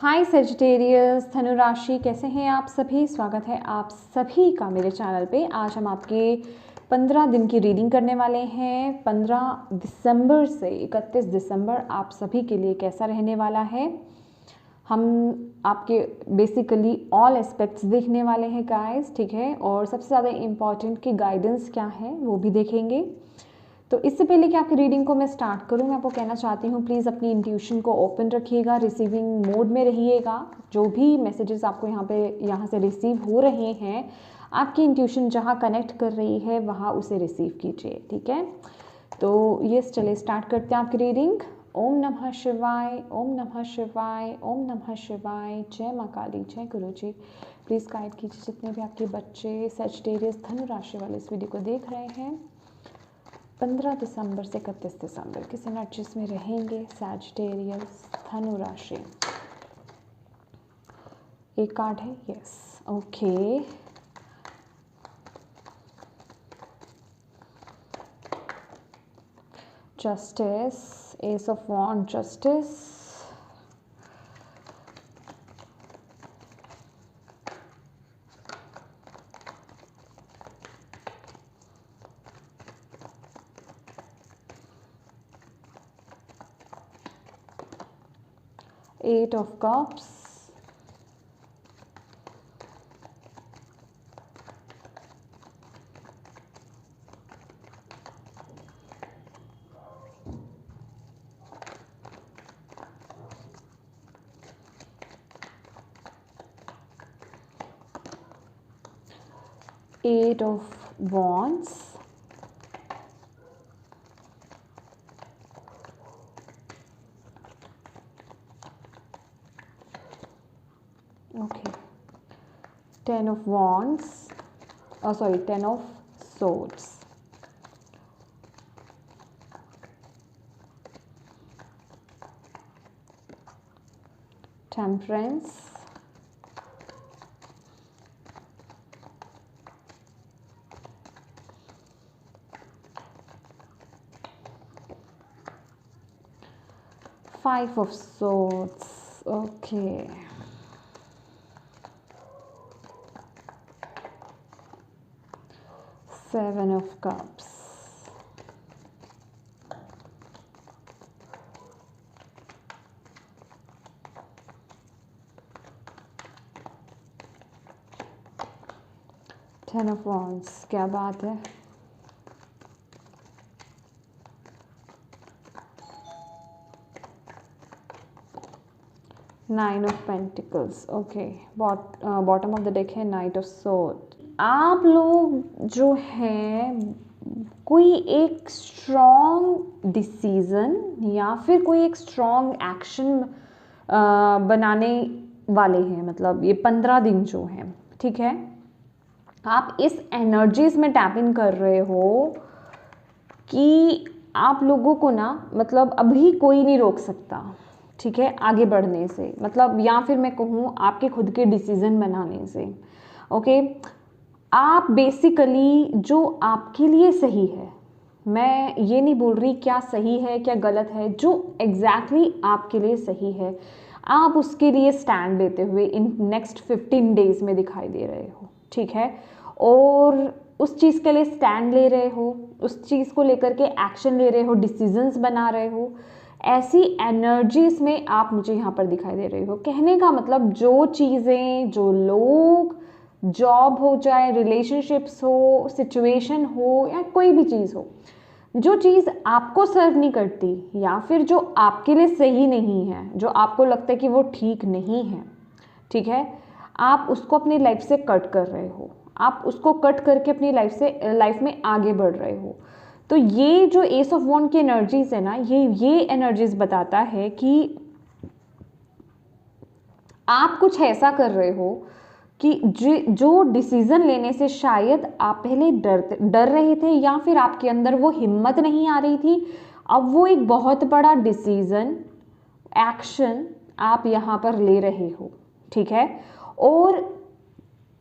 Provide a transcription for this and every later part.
हाय Sagittarius, धनु राशि, कैसे हैं आप सभी। स्वागत है आप सभी का मेरे चैनल पे। आज हम आपके 15 दिन की रीडिंग करने वाले हैं। 15 दिसंबर से 31 दिसंबर आप सभी के लिए कैसा रहने वाला है। हम आपके बेसिकली ऑल एस्पेक्ट्स देखने वाले हैं गाइस, ठीक है। और सबसे ज़्यादा इम्पॉर्टेंट कि गाइडेंस क्या है वो भी देखेंगे। तो इससे पहले कि आपकी रीडिंग को मैं स्टार्ट करूं, मैं आपको कहना चाहती हूं प्लीज़ अपनी इंट्यूशन को ओपन रखिएगा, रिसीविंग मोड में रहिएगा। जो भी मैसेजेस आपको यहाँ से रिसीव हो रहे हैं, आपकी इंट्यूशन जहां कनेक्ट कर रही है वहां उसे रिसीव कीजिए, ठीक है। तो ये चलिए स्टार्ट करते हैं आपकी रीडिंग। ओम नमः शिवाय, ओम नमः शिवाय, ओम नमः शिवाय। जय माँ काली, जय गुरु जी। प्लीज़ गाइड कीजिए जितने भी आपके बच्चे सेजिटेरियस धनु राशि वाले इस वीडियो को देख रहे हैं। 15 दिसंबर से 31 दिसंबर किस एनर्जीज में रहेंगे सैजिटेरियस धनु राशि। एक कार्ड है, yes, okay. Justice, ace of wand, justice, eight of cups, eight of wands, okay, 10 of wands, oh sorry, 10 of swords, temperance, five of swords, okay, seven of cups, ten of wands, क्या बात है। Nine of pentacles, okay. Bottom of the deck है night of sword. आप लोग जो हैं कोई एक स्ट्रॉन्ग डिसीजन या फिर कोई एक स्ट्रॉन्ग एक्शन बनाने वाले हैं। मतलब ये 15 दिन जो हैं, ठीक है, आप इस एनर्जीज में टैप इन कर रहे हो कि आप लोगों को ना, मतलब अभी कोई नहीं रोक सकता, ठीक है, आगे बढ़ने से। मतलब या फिर मैं कहूँ आपके खुद के डिसीजन बनाने से, ओके। आप बेसिकली जो आपके लिए सही है, मैं ये नहीं बोल रही क्या सही है क्या गलत है, जो एग्जैक्टली आपके लिए सही है आप उसके लिए स्टैंड लेते हुए इन नेक्स्ट 15 डेज में दिखाई दे रहे हो, ठीक है। और उस चीज़ के लिए स्टैंड ले रहे हो, उस चीज़ को लेकर के एक्शन ले रहे हो, डिसीजंस बना रहे हो। ऐसी एनर्जीज में आप मुझे यहाँ पर दिखाई दे रहे हो। कहने का मतलब जो चीज़ें, जो लोग, जॉब हो चाहे रिलेशनशिप्स हो, सिचुएशन हो या कोई भी चीज़ हो, जो चीज़ आपको सर्व नहीं करती या फिर जो आपके लिए सही नहीं है, जो आपको लगता है कि वो ठीक नहीं है, ठीक है, आप उसको अपनी लाइफ से कट कर रहे हो। आप उसको कट करके अपनी लाइफ में आगे बढ़ रहे हो। तो ये जो एस ऑफ वॉन्ड की एनर्जीज है ना, ये एनर्जीज बताता है कि आप कुछ ऐसा कर रहे हो कि जो डिसीजन लेने से शायद आप पहले डर रहे थे या फिर आपके अंदर वो हिम्मत नहीं आ रही थी, अब वो एक बहुत बड़ा डिसीजन, एक्शन आप यहाँ पर ले रहे हो, ठीक है। और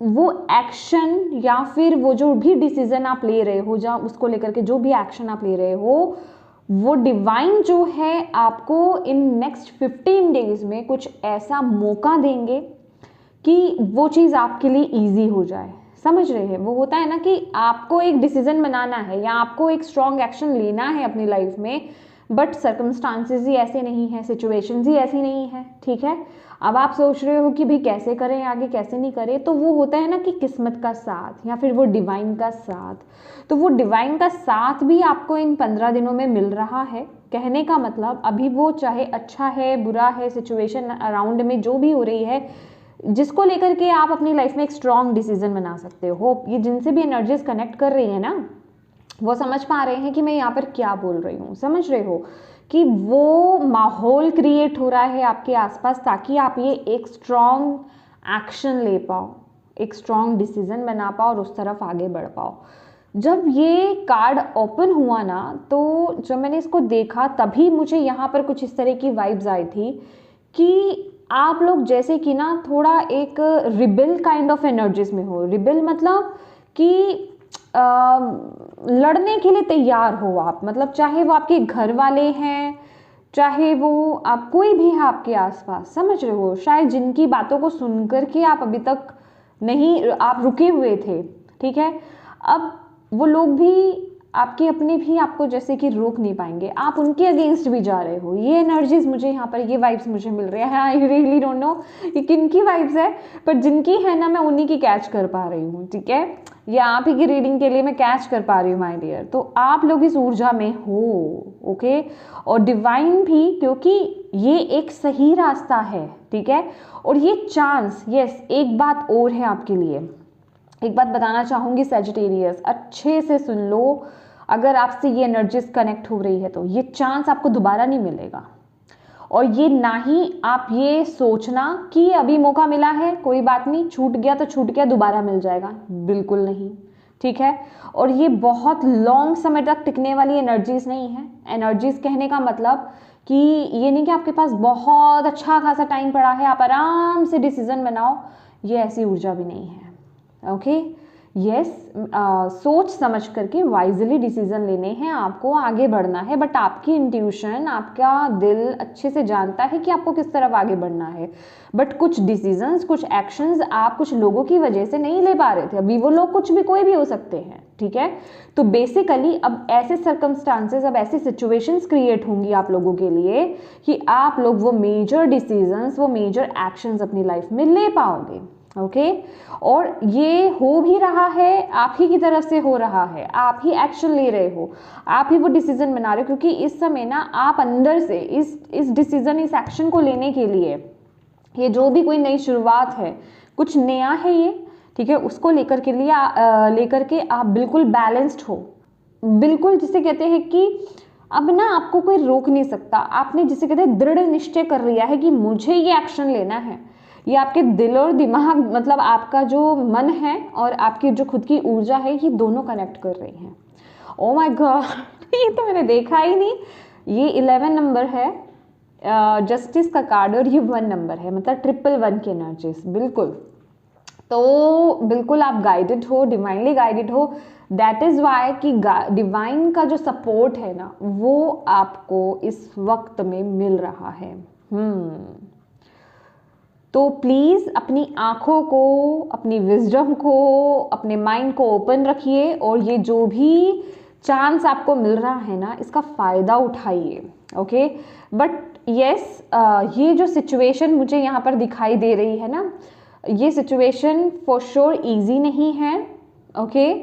वो एक्शन या फिर वो जो भी डिसीजन आप ले रहे हो, जहाँ उसको लेकर के जो भी एक्शन आप ले रहे हो, वो डिवाइन जो है आपको इन नेक्स्ट 15 डेज में कुछ ऐसा मौका देंगे कि वो चीज़ आपके लिए ईजी हो जाए। समझ रहे हैं? वो होता है ना कि आपको एक डिसीजन बनाना है या आपको एक स्ट्रॉन्ग एक्शन लेना है अपनी लाइफ में, बट सर्कमस्टांसेस ही ऐसे नहीं है, सिचुएशंस ही ऐसी नहीं है, ठीक है। अब आप सोच रहे हो कि भाई कैसे करें आगे, कैसे नहीं करें, तो वो होता है ना कि किस्मत का साथ या फिर वो डिवाइन का साथ। तो वो डिवाइन का साथ भी आपको इन 15 दिनों में मिल रहा है। कहने का मतलब अभी वो चाहे अच्छा है बुरा है, सिचुएशन अराउंड में जो भी हो रही है, जिसको लेकर के आप अपनी लाइफ में एक स्ट्रॉन्ग डिसीजन बना सकते हो। ये जिनसे भी एनर्जीज कनेक्ट कर रही है ना, वो समझ पा रहे हैं कि मैं यहाँ पर क्या बोल रही हूँ। समझ रहे हो कि वो माहौल क्रिएट हो रहा है आपके आसपास ताकि आप ये एक स्ट्रॉन्ग एक्शन ले पाओ, एक स्ट्रॉन्ग डिसीजन बना पाओ और उस तरफ आगे बढ़ पाओ। जब ये कार्ड ओपन हुआ ना, तो जब मैंने इसको देखा तभी मुझे यहाँ पर कुछ इस तरह की वाइब्स आई थी कि आप लोग जैसे कि ना थोड़ा एक रिबेल काइंड ऑफ एनर्जीज में हो। रिबेल मतलब कि लड़ने के लिए तैयार हो आप, मतलब चाहे वो आपके घर वाले हैं, चाहे वो आप कोई भी है आपके आसपास, समझ रहे हो, शायद जिनकी बातों को सुनकर के आप अभी तक नहीं, आप रुके हुए थे, ठीक है। अब वो लोग भी आपके अपने भी आपको जैसे कि रोक नहीं पाएंगे, आप उनके अगेंस्ट भी जा रहे हो। ये एनर्जीज मुझे यहाँ पर, ये वाइब्स मुझे मिल रही है। आई रियली डोंट नो ये किन की वाइब्स है, पर जिनकी है ना मैं उन्हीं की कैच कर पा रही हूँ, ठीक है। ये आप ही की रीडिंग के लिए मैं कैच कर पा रही हूँ माय डियर। तो आप लोग इस ऊर्जा में हो, ओके। और डिवाइन भी, क्योंकि ये एक सही रास्ता है, ठीक है। और ये चांस, यस, एक बात और है आपके लिए, एक बात बताना चाहूँगी सैजिटेरियस, अच्छे से सुन लो। अगर आपसे ये एनर्जीज कनेक्ट हो रही है तो ये चांस आपको दोबारा नहीं मिलेगा। और ये ना ही आप ये सोचना कि अभी मौका मिला है, कोई बात नहीं, छूट गया तो छूट गया, दोबारा मिल जाएगा, बिल्कुल नहीं, ठीक है। और ये बहुत लॉन्ग समय तक टिकने वाली एनर्जीज नहीं है। एनर्जीज कहने का मतलब कि ये नहीं कि आपके पास बहुत अच्छा खासा टाइम पड़ा है, आप आराम से डिसीजन बनाओ, ये ऐसी ऊर्जा भी नहीं है, ओके। यस, सोच समझ करके वाइजली डिसीजन लेने हैं, आपको आगे बढ़ना है, बट आपकी इंट्यूशन, आपका दिल अच्छे से जानता है कि आपको किस तरफ आगे बढ़ना है। बट कुछ डिसीजंस, कुछ एक्शंस आप कुछ लोगों की वजह से नहीं ले पा रहे थे। अभी वो लोग कुछ भी, कोई भी हो सकते हैं, ठीक है। तो बेसिकली अब ऐसे सर्कमस्टांसेस, अब ऐसी सिचुएशंस क्रिएट होंगी आप लोगों के लिए कि आप लोग वो मेजर डिसीजंस, वो मेजर एक्शंस अपनी लाइफ में ले पाओगे, ओके। और ये हो भी रहा है, आप ही की तरफ से हो रहा है, आप ही एक्शन ले रहे हो, आप ही वो डिसीजन बना रहे हो, क्योंकि इस समय ना आप अंदर से इस डिसीजन, इस एक्शन को लेने के लिए, ये जो भी कोई नई शुरुआत है, कुछ नया है ये, ठीक है, उसको लेकर के आप बिल्कुल बैलेंस्ड हो, बिल्कुल जिसे कहते हैं कि अब ना आपको कोई रोक नहीं सकता। आपने जिसे कहते हैं दृढ़ निश्चय कर लिया है कि मुझे ये एक्शन लेना है। ये आपके दिल और दिमाग, मतलब आपका जो मन है और आपकी जो खुद की ऊर्जा है, ये दोनों कनेक्ट कर रही हैं। ओ माय गॉड, ये तो मैंने देखा ही नहीं। ये 11 नंबर है, जस्टिस का कार्ड, और ये 1 नंबर है, मतलब 111 की एनर्जीज, बिल्कुल। तो बिल्कुल आप गाइडेड हो, डिवाइनली गाइडेड हो। दैट इज वाई कि डिवाइन का जो सपोर्ट है ना, वो आपको इस वक्त में मिल रहा है। तो प्लीज़ अपनी आँखों को, अपनी विजडम को, अपने माइंड को ओपन रखिए, और ये जो भी चांस आपको मिल रहा है ना, इसका फ़ायदा उठाइए, ओके। बट यस, ये जो सिचुएशन मुझे यहाँ पर दिखाई दे रही है ना, ये सिचुएशन फॉर श्योर ईजी नहीं है, ओके।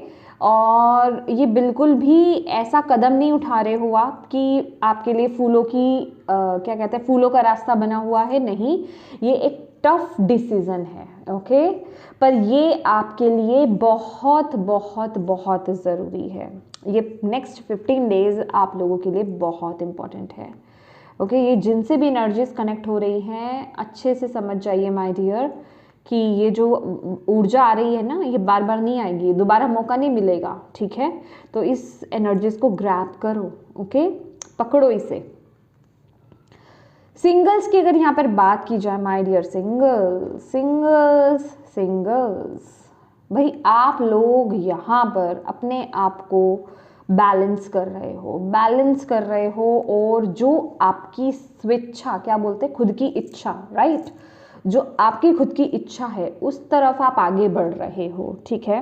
और ये बिल्कुल भी ऐसा कदम नहीं उठा रहे हो आप कि आपके लिए फूलों की क्या कहते हैं, फूलों का रास्ता बना हुआ है, नहीं। ये एक टफ डिसीजन है, ओके। पर ये आपके लिए बहुत बहुत बहुत ज़रूरी है। ये नेक्स्ट 15 डेज आप लोगों के लिए बहुत इम्पॉर्टेंट है, ओके। ये जिनसे भी एनर्जीज कनेक्ट हो रही हैं, अच्छे से समझ जाइए माय डियर कि ये जो ऊर्जा आ रही है ना, ये बार बार नहीं आएगी, दोबारा मौका नहीं मिलेगा, ठीक है। तो इस एनर्जीज को ग्रैब करो, ओके, पकड़ो इसे। सिंगल्स की अगर यहाँ पर बात की जाए माय डियर, सिंगल्स, भाई आप लोग यहाँ पर अपने आप को बैलेंस कर रहे हो, और जो आपकी स्वेच्छा, क्या बोलते हैं, खुद की इच्छा, राइट, जो आपकी खुद की इच्छा है उस तरफ आप आगे बढ़ रहे हो, ठीक है।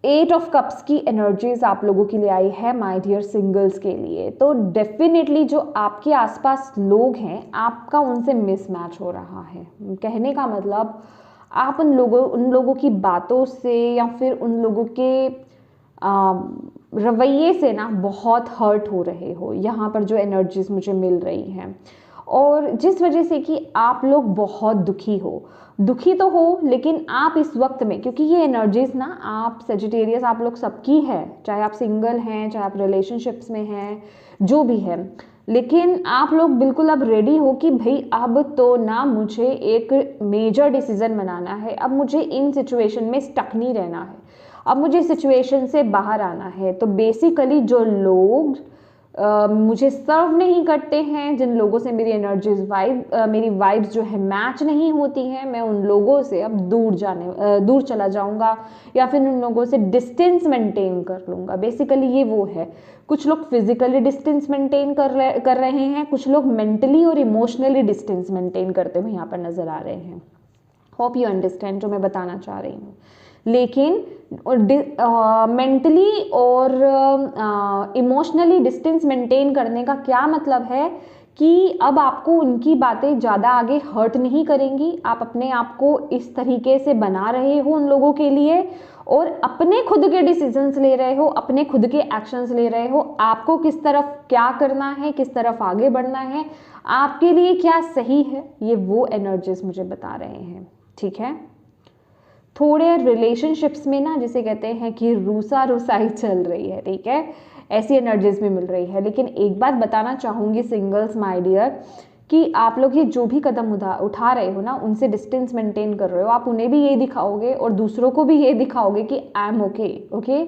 8 ऑफ कप्स की एनर्जीज आप लोगों के लिए आई है माय डियर सिंगल्स के लिए। तो डेफिनेटली जो आपके आसपास लोग हैं आपका उनसे मिसमैच हो रहा है। कहने का मतलब आप उन लोगों की बातों से या फिर उन लोगों के रवैये से ना बहुत हर्ट हो रहे हो, यहाँ पर जो एनर्जीज मुझे मिल रही हैं। और जिस वजह से कि आप लोग बहुत दुखी तो हो, लेकिन आप इस वक्त में, क्योंकि ये एनर्जीज ना आप सेजिटेरियस आप लोग सबकी है, चाहे आप सिंगल हैं, चाहे आप रिलेशनशिप्स में हैं, जो भी है, लेकिन आप लोग बिल्कुल अब रेडी हो कि भाई अब तो ना मुझे एक मेजर डिसीजन बनाना है, अब मुझे इन सिचुएशन में स्टक नहीं रहना है, अब मुझे सिचुएशन से बाहर आना है। तो बेसिकली जो लोग मुझे सर्व नहीं करते हैं, जिन लोगों से मेरी एनर्जीज मेरी वाइब्स जो है मैच नहीं होती हैं, मैं उन लोगों से अब दूर चला जाऊंगा, या फिर उन लोगों से डिस्टेंस मेंटेन कर लूँगा। बेसिकली ये वो है। कुछ लोग फिजिकली डिस्टेंस मेंटेन कर रहे हैं, कुछ लोग मेंटली और इमोशनली डिस्टेंस मेंटेन करते हुए यहाँ पर नजर आ रहे हैं। होप यू अंडरस्टैंड जो मैं बताना चाह रही हूँ। लेकिन मेंटली और इमोशनली डिस्टेंस मेंटेन करने का क्या मतलब है कि अब आपको उनकी बातें ज़्यादा आगे हर्ट नहीं करेंगी, आप अपने आप को इस तरीके से बना रहे हो उन लोगों के लिए, और अपने खुद के डिसीजंस ले रहे हो, अपने खुद के एक्शंस ले रहे हो। आपको किस तरफ क्या करना है, किस तरफ आगे बढ़ना है, आपके लिए क्या सही है, ये वो एनर्जीज मुझे बता रहे हैं, ठीक है। थोड़े रिलेशनशिप्स में ना जिसे कहते हैं कि रूसाई चल रही है, ठीक है, ऐसी एनर्जीज भी मिल रही है। लेकिन एक बात बताना चाहूँगी सिंगल्स माय डियर, कि आप लोग ये जो भी कदम उठा रहे हो ना, उनसे डिस्टेंस मेंटेन कर रहे हो, आप उन्हें भी ये दिखाओगे और दूसरों को भी ये दिखाओगे कि आई एम ओके,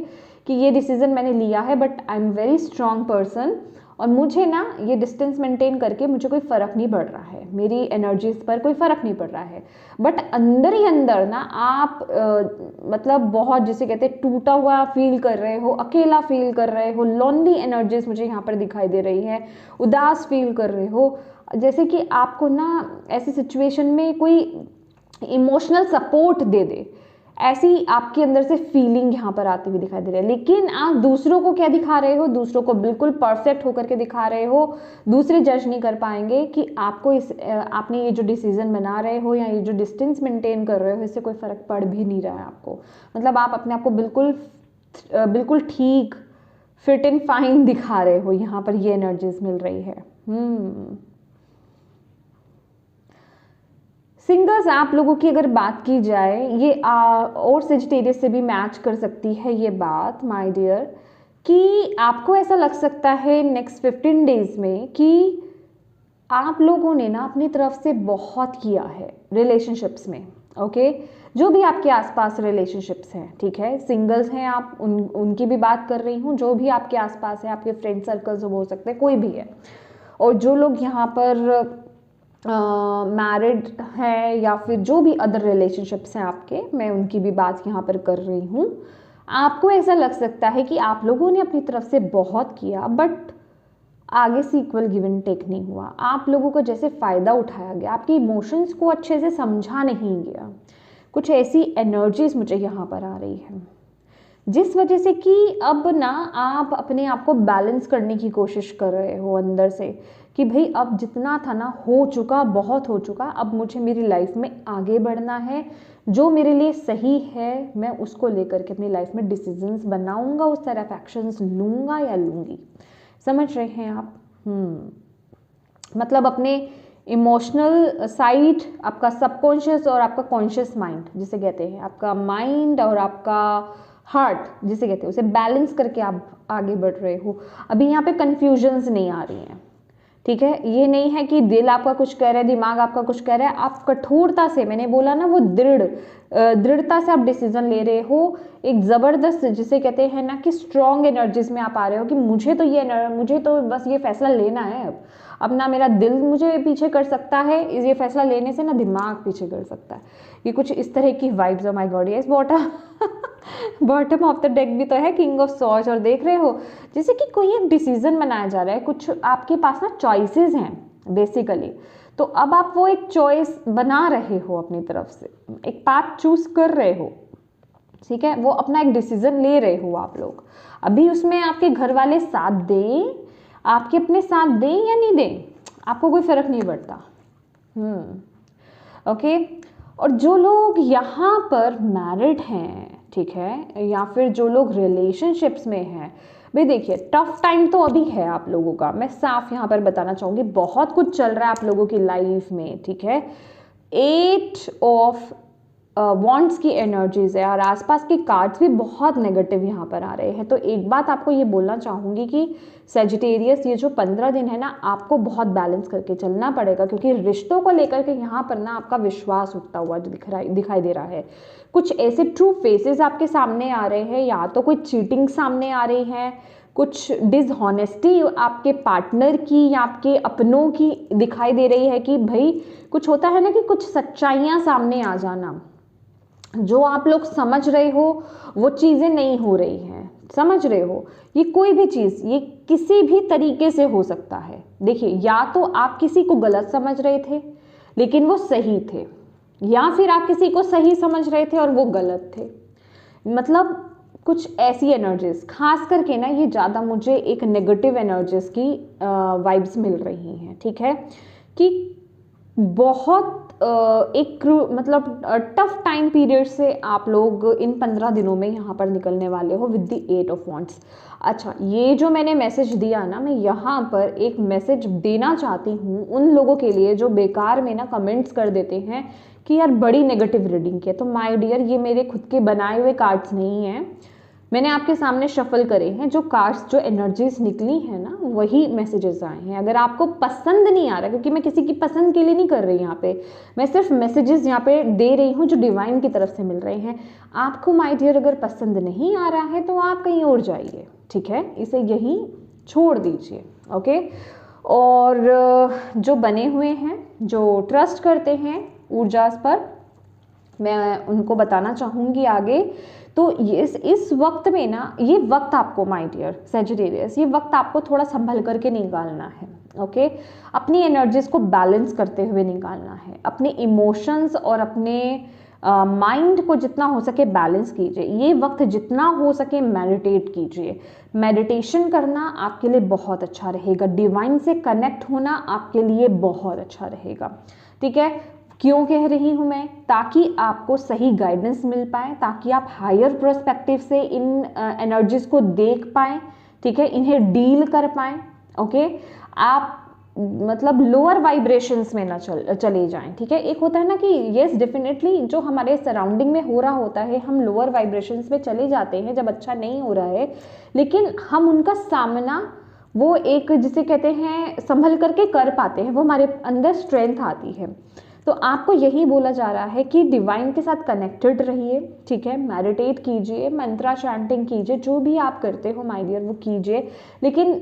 कि ये डिसीजन मैंने लिया है but I am very strong person, और मुझे ना ये डिस्टेंस मेंटेन करके मुझे कोई फ़र्क नहीं पड़ रहा है, मेरी एनर्जीज पर कोई फ़र्क नहीं पड़ रहा है। बट अंदर ही अंदर ना आप मतलब बहुत जिसे कहते हैं टूटा हुआ फील कर रहे हो, अकेला फील कर रहे हो, लॉन्ली एनर्जीज मुझे यहाँ पर दिखाई दे रही है, उदास फील कर रहे हो, जैसे कि आपको ना ऐसी सिचुएशन में कोई इमोशनल सपोर्ट दे दे, ऐसी आपके अंदर से फीलिंग यहाँ पर आती हुई दिखाई दे रही है। लेकिन आप दूसरों को क्या दिखा रहे हो, दूसरों को बिल्कुल परफेक्ट होकर के दिखा रहे हो। दूसरे जज नहीं कर पाएंगे कि आपको आपने ये जो डिसीजन बना रहे हो या ये जो डिस्टेंस मेंटेन कर रहे हो, इससे कोई फर्क पड़ भी नहीं रहा है आपको। मतलब आप अपने आप को बिल्कुल ठीक, फिट एंड फाइन दिखा रहे हो, यहाँ पर ये एनर्जीज मिल रही है। सिंगल्स आप लोगों की अगर बात की जाए, ये और सेजिटेरियस से भी मैच कर सकती है ये बात माय डियर, कि आपको ऐसा लग सकता है नेक्स्ट 15 डेज में कि आप लोगों ने ना अपनी तरफ से बहुत किया है रिलेशनशिप्स में, ओके, जो भी आपके आसपास रिलेशनशिप्स हैं, ठीक है, सिंगल्स हैं आप, उनकी भी बात कर रही हूँ, जो भी आपके आसपास है, आपके फ्रेंड सर्कल्स हो सकते हैं, कोई भी है, और जो लोग यहाँ पर मैरिड है या फिर जो भी अदर रिलेशनशिप्स हैं आपके, मैं उनकी भी बात यहाँ पर कर रही हूँ। आपको ऐसा लग सकता है कि आप लोगों ने अपनी तरफ से बहुत किया बट आगे से इक्वल गिव एंड टेक नहीं हुआ, आप लोगों को जैसे फ़ायदा उठाया गया, आपके इमोशंस को अच्छे से समझा नहीं गया। कुछ ऐसी एनर्जीज मुझे यहाँ पर आ रही है, जिस वजह से कि अब ना आप अपने आप को बैलेंस करने की कोशिश कर रहे हो अंदर से, कि भाई अब जितना था ना हो चुका, बहुत हो चुका, अब मुझे मेरी लाइफ में आगे बढ़ना है, जो मेरे लिए सही है मैं उसको लेकर के अपनी लाइफ में डिसीजंस बनाऊंगा, उस तरफ एक्शंस लूँगा या लूँगी। समझ रहे हैं आप? मतलब अपने इमोशनल साइड, आपका सबकॉन्शियस और आपका कॉन्शियस माइंड जिसे कहते हैं, आपका माइंड और आपका हार्ट जिसे कहते हैं, उसे बैलेंस करके आप आगे बढ़ रहे हो। अभी यहाँ पे कंफ्यूजन्स नहीं आ रही हैं, ठीक है, ये नहीं है कि दिल आपका कुछ कह रहा है, दिमाग आपका कुछ कह रहा है, आप कठोरता से, मैंने बोला ना वो दृढ़ता से आप डिसीजन ले रहे हो, एक ज़बरदस्त जिसे कहते हैं ना कि स्ट्रॉन्ग एनर्जीज में आप आ रहे हो कि मुझे तो बस ये फैसला लेना है। अब ना मेरा दिल मुझे पीछे कर सकता है, ये फैसला लेने से ना दिमाग पीछे कर सकता है। ये कुछ इस तरह की vibes, my God, yes what bottom of the deck भी तो है किंग ऑफ सॉर्ड्स, और देख रहे हो जैसे कि कोई एक डिसीजन बनाया जा रहा है, कुछ आपके पास ना चॉइसेस हैं बेसिकली, तो अब आप वो एक चॉइस बना रहे हो अपनी तरफ से, एक पाथ चूज कर रहे हो, ठीक है, वो अपना एक डिसीजन ले रहे हो आप लोग। अभी उसमें आपके घर वाले साथ दें, आपके अपने साथ दें या नहीं दें, आपको कोई फर्क नहीं पड़ता। ओके। और जो लोग यहाँ पर मैरिड हैं, ठीक है, या फिर जो लोग रिलेशनशिप्स में हैं, भाई देखिए टफ टाइम तो अभी है आप लोगों का, मैं साफ यहाँ पर बताना चाहूँगी, बहुत कुछ चल रहा है आप लोगों की लाइफ में, ठीक है। 8 ऑफ वॉन्ट्स की एनर्जीज है और आसपास के कार्ड्स भी बहुत नेगेटिव यहाँ पर आ रहे हैं। तो एक बात आपको ये बोलना चाहूँगी कि सेजिटेरियस ये जो 15 दिन है ना, आपको बहुत बैलेंस करके चलना पड़ेगा, क्योंकि रिश्तों को लेकर के यहाँ पर ना आपका विश्वास उठता हुआ दिखाई दे रहा है। कुछ ऐसे ट्रू फेसेस आपके सामने आ रहे हैं, या तो कोई चीटिंग सामने आ रही है, कुछ डिसऑनेस्टी आपके पार्टनर की या आपके अपनों की दिखाई दे रही है, कि भाई कुछ होता है ना कि कुछ सच्चाइयाँ सामने आ जाना, जो आप लोग समझ रहे हो वो चीज़ें नहीं हो रही हैं, समझ रहे हो। ये कोई भी चीज़, ये किसी भी तरीके से हो सकता है। देखिए, या तो आप किसी को गलत समझ रहे थे लेकिन वो सही थे, या फिर आप किसी को सही समझ रहे थे और वो गलत थे। मतलब कुछ ऐसी एनर्जीज, खास करके ना ये ज़्यादा मुझे एक नेगेटिव एनर्जीज की वाइब्स मिल रही हैं, ठीक है, कि बहुत एक मतलब टफ टाइम पीरियड से आप लोग इन 15 दिनों में यहाँ पर निकलने वाले हो विद द 8 ऑफ वॉन्ट्स। अच्छा, ये जो मैंने मैसेज दिया ना, मैं यहाँ पर एक मैसेज देना चाहती हूँ उन लोगों के लिए जो बेकार में ना कमेंट्स कर देते हैं कि यार बड़ी नेगेटिव रीडिंग की है। तो माय डियर, ये मेरे खुद के बनाए हुए कार्ड्स नहीं हैं, मैंने आपके सामने शफल करे हैं, जो कार्ड्स, जो एनर्जीज निकली हैं ना, वही मैसेजेस आए हैं। अगर आपको पसंद नहीं आ रहा, क्योंकि मैं किसी की पसंद के लिए नहीं कर रही यहाँ पे, मैं सिर्फ मैसेजेस यहाँ पे दे रही हूँ जो डिवाइन की तरफ से मिल रहे हैं। आपको माय डियर अगर पसंद नहीं आ रहा है तो आप कहीं और जाइए, ठीक है, इसे यहीं छोड़ दीजिए। ओके। और जो बने हुए हैं, जो ट्रस्ट करते हैं ऊर्जास पर, मैं उनको बताना चाहूँगी आगे। तो इस वक्त में ना, ये वक्त आपको माय डियर सेजिटेरियस, ये वक्त आपको थोड़ा संभल करके निकालना है। ओके। अपनी एनर्जीज को बैलेंस करते हुए निकालना है, अपने इमोशंस और अपने माइंड को जितना हो सके बैलेंस कीजिए। ये वक्त जितना हो सके मेडिटेट कीजिए। मेडिटेशन करना आपके लिए बहुत अच्छा रहेगा, डिवाइन से कनेक्ट होना आपके लिए बहुत अच्छा रहेगा, ठीक है। क्यों कह रही हूँ मैं? ताकि आपको सही गाइडेंस मिल पाए, ताकि आप हायर पर्सपेक्टिव से इन एनर्जीज को देख पाएँ, ठीक है, इन्हें डील कर पाएँ। ओके। आप मतलब लोअर वाइब्रेशंस में ना चले जाएं, ठीक है। एक होता है ना कि यस डेफिनेटली जो हमारे सराउंडिंग में हो रहा होता है, हम लोअर वाइब्रेशंस में चले जाते हैं जब अच्छा नहीं हो रहा है, लेकिन हम उनका सामना वो एक जिसे कहते हैं संभल करके कर पाते हैं, वो हमारे अंदर स्ट्रेंथ आती है। तो आपको यही बोला जा रहा है कि डिवाइन के साथ कनेक्टेड रहिए, ठीक है, मेडिटेट कीजिए, मंत्रा चैंटिंग कीजिए, जो भी आप करते हो माय डियर वो कीजिए, लेकिन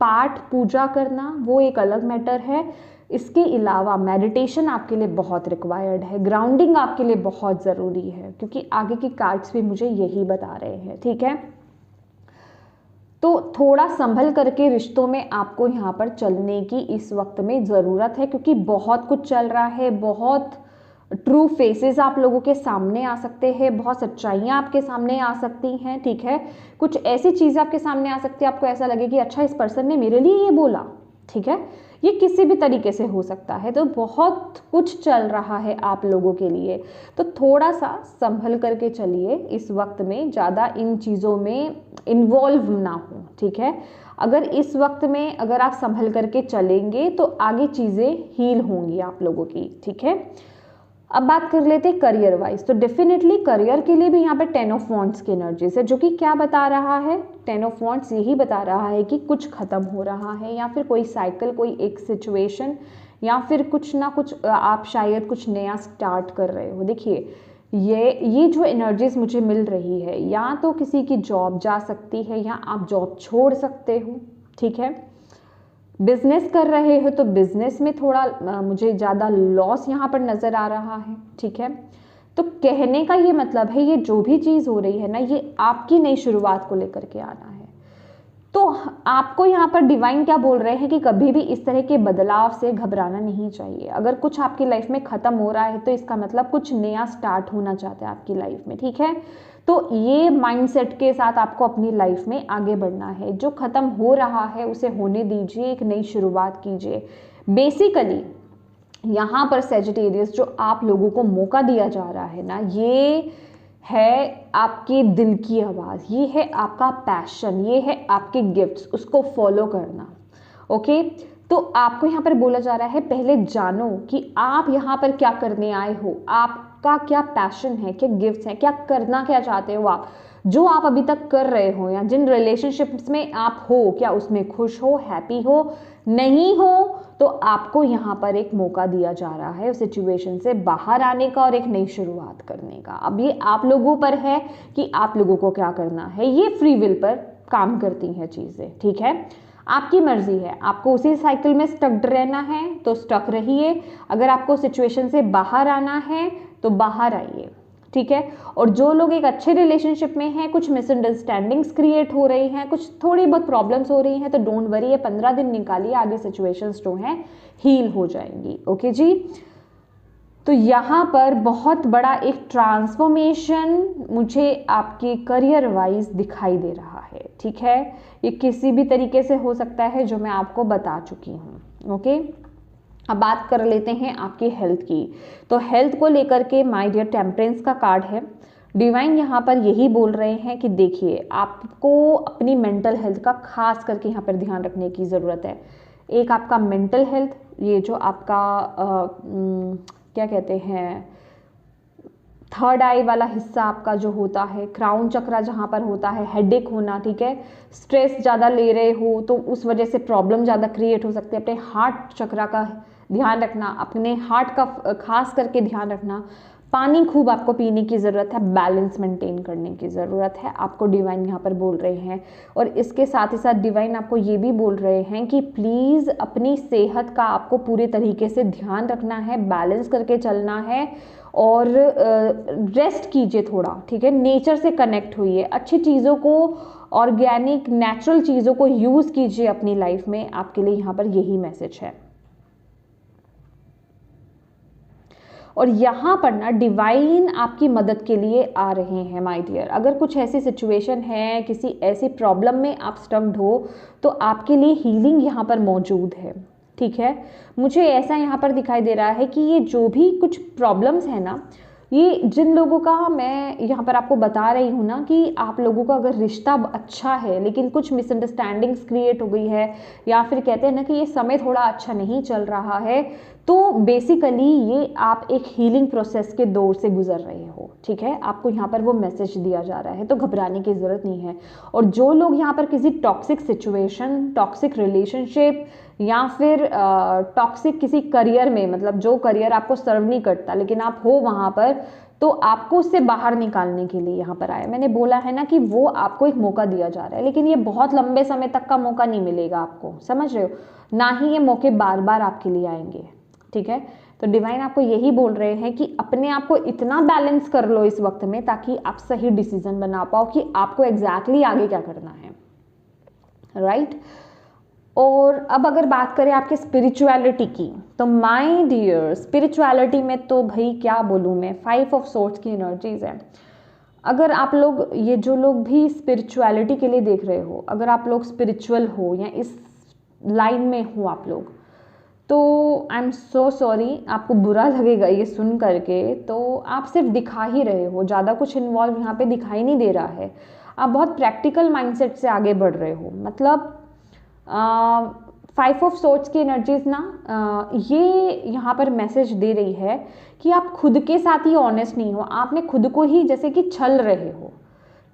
पाठ पूजा करना वो एक अलग मैटर है। इसके अलावा मेडिटेशन आपके लिए बहुत रिक्वायर्ड है, ग्राउंडिंग आपके लिए बहुत ज़रूरी है, क्योंकि आगे की कार्ड्स भी मुझे यही बता रहे हैं, ठीक है। तो थोड़ा संभल करके रिश्तों में आपको यहाँ पर चलने की इस वक्त में ज़रूरत है, क्योंकि बहुत कुछ चल रहा है, बहुत ट्रू फेसेस आप लोगों के सामने आ सकते हैं, बहुत सच्चाइयाँ आपके सामने आ सकती हैं, ठीक है। कुछ ऐसी चीज़ें आपके सामने आ सकती है, आपको ऐसा लगे कि अच्छा इस पर्सन ने मेरे लिए ये बोला, ठीक है, ये किसी भी तरीके से हो सकता है। तो बहुत कुछ चल रहा है आप लोगों के लिए, तो थोड़ा सा संभल करके चलिए इस वक्त में, ज़्यादा इन चीज़ों में इन्वॉल्व ना हो, ठीक है। अगर इस वक्त में अगर आप संभल करके चलेंगे तो आगे चीज़ें हील होंगी आप लोगों की, ठीक है। अब बात कर लेते हैं करियर वाइज। तो डेफिनेटली करियर के लिए भी यहाँ पे 10 ऑफ वॉन्ट्स की एनर्जीज है, जो कि क्या बता रहा है? 10 ऑफ वॉन्ट्स यही बता रहा है कि कुछ खत्म हो रहा है, या फिर कोई साइकिल, कोई एक सिचुएशन, या फिर कुछ ना कुछ आप शायद कुछ नया स्टार्ट कर रहे हो। देखिए, ये जो एनर्जीज मुझे मिल रही है, या तो किसी की जॉब जा सकती है, या आप जॉब छोड़ सकते हो, ठीक है। बिजनेस कर रहे हो तो बिजनेस में थोड़ा मुझे ज़्यादा लॉस यहाँ पर नज़र आ रहा है, ठीक है। तो कहने का ये मतलब है, ये जो भी चीज़ हो रही है ना, ये आपकी नई शुरुआत को लेकर के आना है। तो आपको यहाँ पर डिवाइन क्या बोल रहे हैं कि कभी भी इस तरह के बदलाव से घबराना नहीं चाहिए। अगर कुछ आपकी लाइफ में ख़त्म हो रहा है तो इसका मतलब कुछ नया स्टार्ट होना चाहता है आपकी लाइफ में, ठीक है। तो ये माइंडसेट के साथ आपको अपनी लाइफ में आगे बढ़ना है। जो ख़त्म हो रहा है उसे होने दीजिए, एक नई शुरुआत कीजिए। बेसिकली यहाँ पर सैजिटेरियस, जो आप लोगों को मौका दिया जा रहा है ना, ये है आपके दिल की आवाज़, ये है आपका पैशन, ये है आपके गिफ्ट्स, उसको फॉलो करना। ओके, तो आपको यहाँ पर बोला जा रहा है पहले जानो कि आप यहाँ पर क्या करने आए हो, आपका क्या पैशन है, क्या गिफ्ट्स हैं, क्या करना क्या चाहते हो आप। जो आप अभी तक कर रहे हो या जिन रिलेशनशिप्स में आप हो, क्या उसमें खुश हो, हैप्पी हो, नहीं हो तो आपको यहाँ पर एक मौका दिया जा रहा है उस सिचुएशन से बाहर आने का और एक नई शुरुआत करने का। अब ये आप लोगों पर है कि आप लोगों को क्या करना है, ये फ्री विल पर काम करती हैं चीज़ें, ठीक है। आपकी मर्जी है, आपको उसी साइकिल में स्टक रहना है तो स्टक रहिए, अगर आपको सिचुएशन से बाहर आना है तो बाहर आइए, ठीक है। और जो लोग एक अच्छे रिलेशनशिप में हैं, कुछ मिसअंडरस्टैंडिंग्स क्रिएट हो रही हैं, कुछ थोड़ी बहुत प्रॉब्लम्स हो रही हैं, तो डोंट वरी, ये 15 दिन निकालिए, आगे सिचुएशंस जो हैं हील हो जाएंगी। ओके जी, तो यहाँ पर बहुत बड़ा एक ट्रांसफॉर्मेशन मुझे आपके करियर वाइज दिखाई दे रहा है, ठीक है। ये किसी भी तरीके से हो सकता है जो मैं आपको बता चुकी हूँ। ओके, अब बात कर लेते हैं आपकी हेल्थ की। तो हेल्थ को लेकर के माय डियर टेम्परेंस का कार्ड है। डिवाइन यहाँ पर यही बोल रहे हैं कि देखिए, आपको अपनी मेंटल हेल्थ का खास करके यहाँ पर ध्यान रखने की ज़रूरत है। एक आपका मेंटल हेल्थ, ये जो आपका क्या कहते हैं, थर्ड आई वाला हिस्सा आपका जो होता है, क्राउन चक्रा जहाँ पर होता है, हेडेक होना, ठीक है। स्ट्रेस ज़्यादा ले रहे हो तो उस वजह से प्रॉब्लम ज़्यादा क्रिएट हो सकती है। अपने हार्ट चक्रा का ध्यान रखना, अपने हार्ट का खास करके ध्यान रखना। पानी खूब आपको पीने की ज़रूरत है, बैलेंस मेंटेन करने की ज़रूरत है, आपको डिवाइन यहाँ पर बोल रहे हैं। और इसके साथ ही साथ डिवाइन आपको ये भी बोल रहे हैं कि प्लीज़ अपनी सेहत का आपको पूरे तरीके से ध्यान रखना है, बैलेंस करके चलना है और रेस्ट कीजिए थोड़ा, ठीक है। नेचर से कनेक्ट होइए, अच्छी चीज़ों को, ऑर्गेनिक नेचुरल चीज़ों को यूज़ कीजिए अपनी लाइफ में। आपके लिए यहाँ पर यही मैसेज है। और यहाँ पर ना डिवाइन आपकी मदद के लिए आ रहे हैं माय डियर। अगर कुछ ऐसी सिचुएशन है, किसी ऐसी प्रॉब्लम में आप स्टक्ड हो, तो आपके लिए हीलिंग यहाँ पर मौजूद है, ठीक है। मुझे ऐसा यहाँ पर दिखाई दे रहा है कि ये जो भी कुछ प्रॉब्लम्स है ना, ये जिन लोगों का मैं यहाँ पर आपको बता रही हूँ ना कि आप लोगों का अगर रिश्ता अच्छा है लेकिन कुछ मिसअंडरस्टैंडिंग्स क्रिएट हो गई है, या फिर कहते हैं ना कि ये समय थोड़ा अच्छा नहीं चल रहा है, तो बेसिकली ये आप एक हीलिंग प्रोसेस के दौर से गुजर रहे हो, ठीक है। आपको यहाँ पर वो मैसेज दिया जा रहा है, तो घबराने की ज़रूरत नहीं है। और जो लोग यहाँ पर किसी टॉक्सिक सिचुएशन, टॉक्सिक रिलेशनशिप या फिर टॉक्सिक किसी करियर में, मतलब जो करियर आपको सर्व नहीं करता लेकिन आप हो वहाँ पर, तो आपको उससे बाहर निकालने के लिए यहाँ पर आए। मैंने बोला है ना कि वो आपको एक मौका दिया जा रहा है, लेकिन ये बहुत लंबे समय तक का मौका नहीं मिलेगा आपको, समझ रहे हो ना, ही ये मौके बार बार आपके लिए आएंगे, ठीक है। तो डिवाइन आपको यही बोल रहे हैं कि अपने आप को इतना बैलेंस कर लो इस वक्त में, ताकि आप सही डिसीजन बना पाओ कि आपको एग्जैक्टली आगे क्या करना है, राइट। और अब अगर बात करें आपके स्पिरिचुअलिटी की, तो माय डियर स्पिरिचुअलिटी में तो भाई क्या बोलूँ मैं, 5 ऑफ सोर्ड्स की एनर्जीज है। अगर आप लोग, ये जो लोग भी स्पिरिचुअलिटी के लिए देख रहे हो, अगर आप लोग स्पिरिचुअल हो या इस लाइन में हो आप लोग, तो आई एम सो सॉरी, आपको बुरा लगेगा ये सुन करके। तो आप सिर्फ दिखा ही रहे हो, ज़्यादा कुछ इन्वॉल्व यहाँ पे दिखाई नहीं दे रहा है। आप बहुत प्रैक्टिकल माइंडसेट से आगे बढ़ रहे हो। मतलब 5 ऑफ सोर्ड्स की एनर्जीज ना ये यहाँ पर मैसेज दे रही है कि आप खुद के साथ ही ऑनेस्ट नहीं हो, आपने खुद को ही जैसे कि छल रहे हो,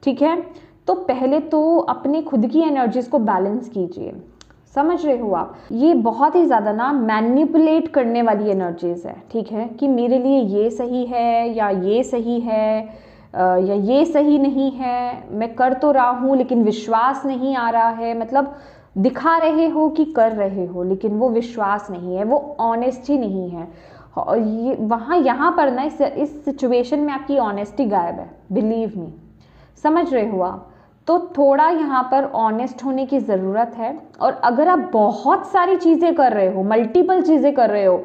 ठीक है। तो पहले तो अपने खुद की एनर्जीज को बैलेंस कीजिए, समझ रहे हो आप। ये बहुत ही ज़्यादा ना मैनिपुलेट करने वाली एनर्जीज है, ठीक है, कि मेरे लिए ये सही है या ये सही है या ये सही नहीं है, मैं कर तो रहा हूँ लेकिन विश्वास नहीं आ रहा है। मतलब दिखा रहे हो कि कर रहे हो लेकिन वो विश्वास नहीं है, वो ऑनेस्टी नहीं है। और ये वहाँ यहाँ पर ना इस सिचुएशन में आपकी ऑनेस्टी गायब है, बिलीव मी, समझ रहे हो आप। तो थोड़ा यहाँ पर ऑनेस्ट होने की ज़रूरत है। और अगर आप बहुत सारी चीज़ें कर रहे हो, मल्टीपल चीज़ें कर रहे हो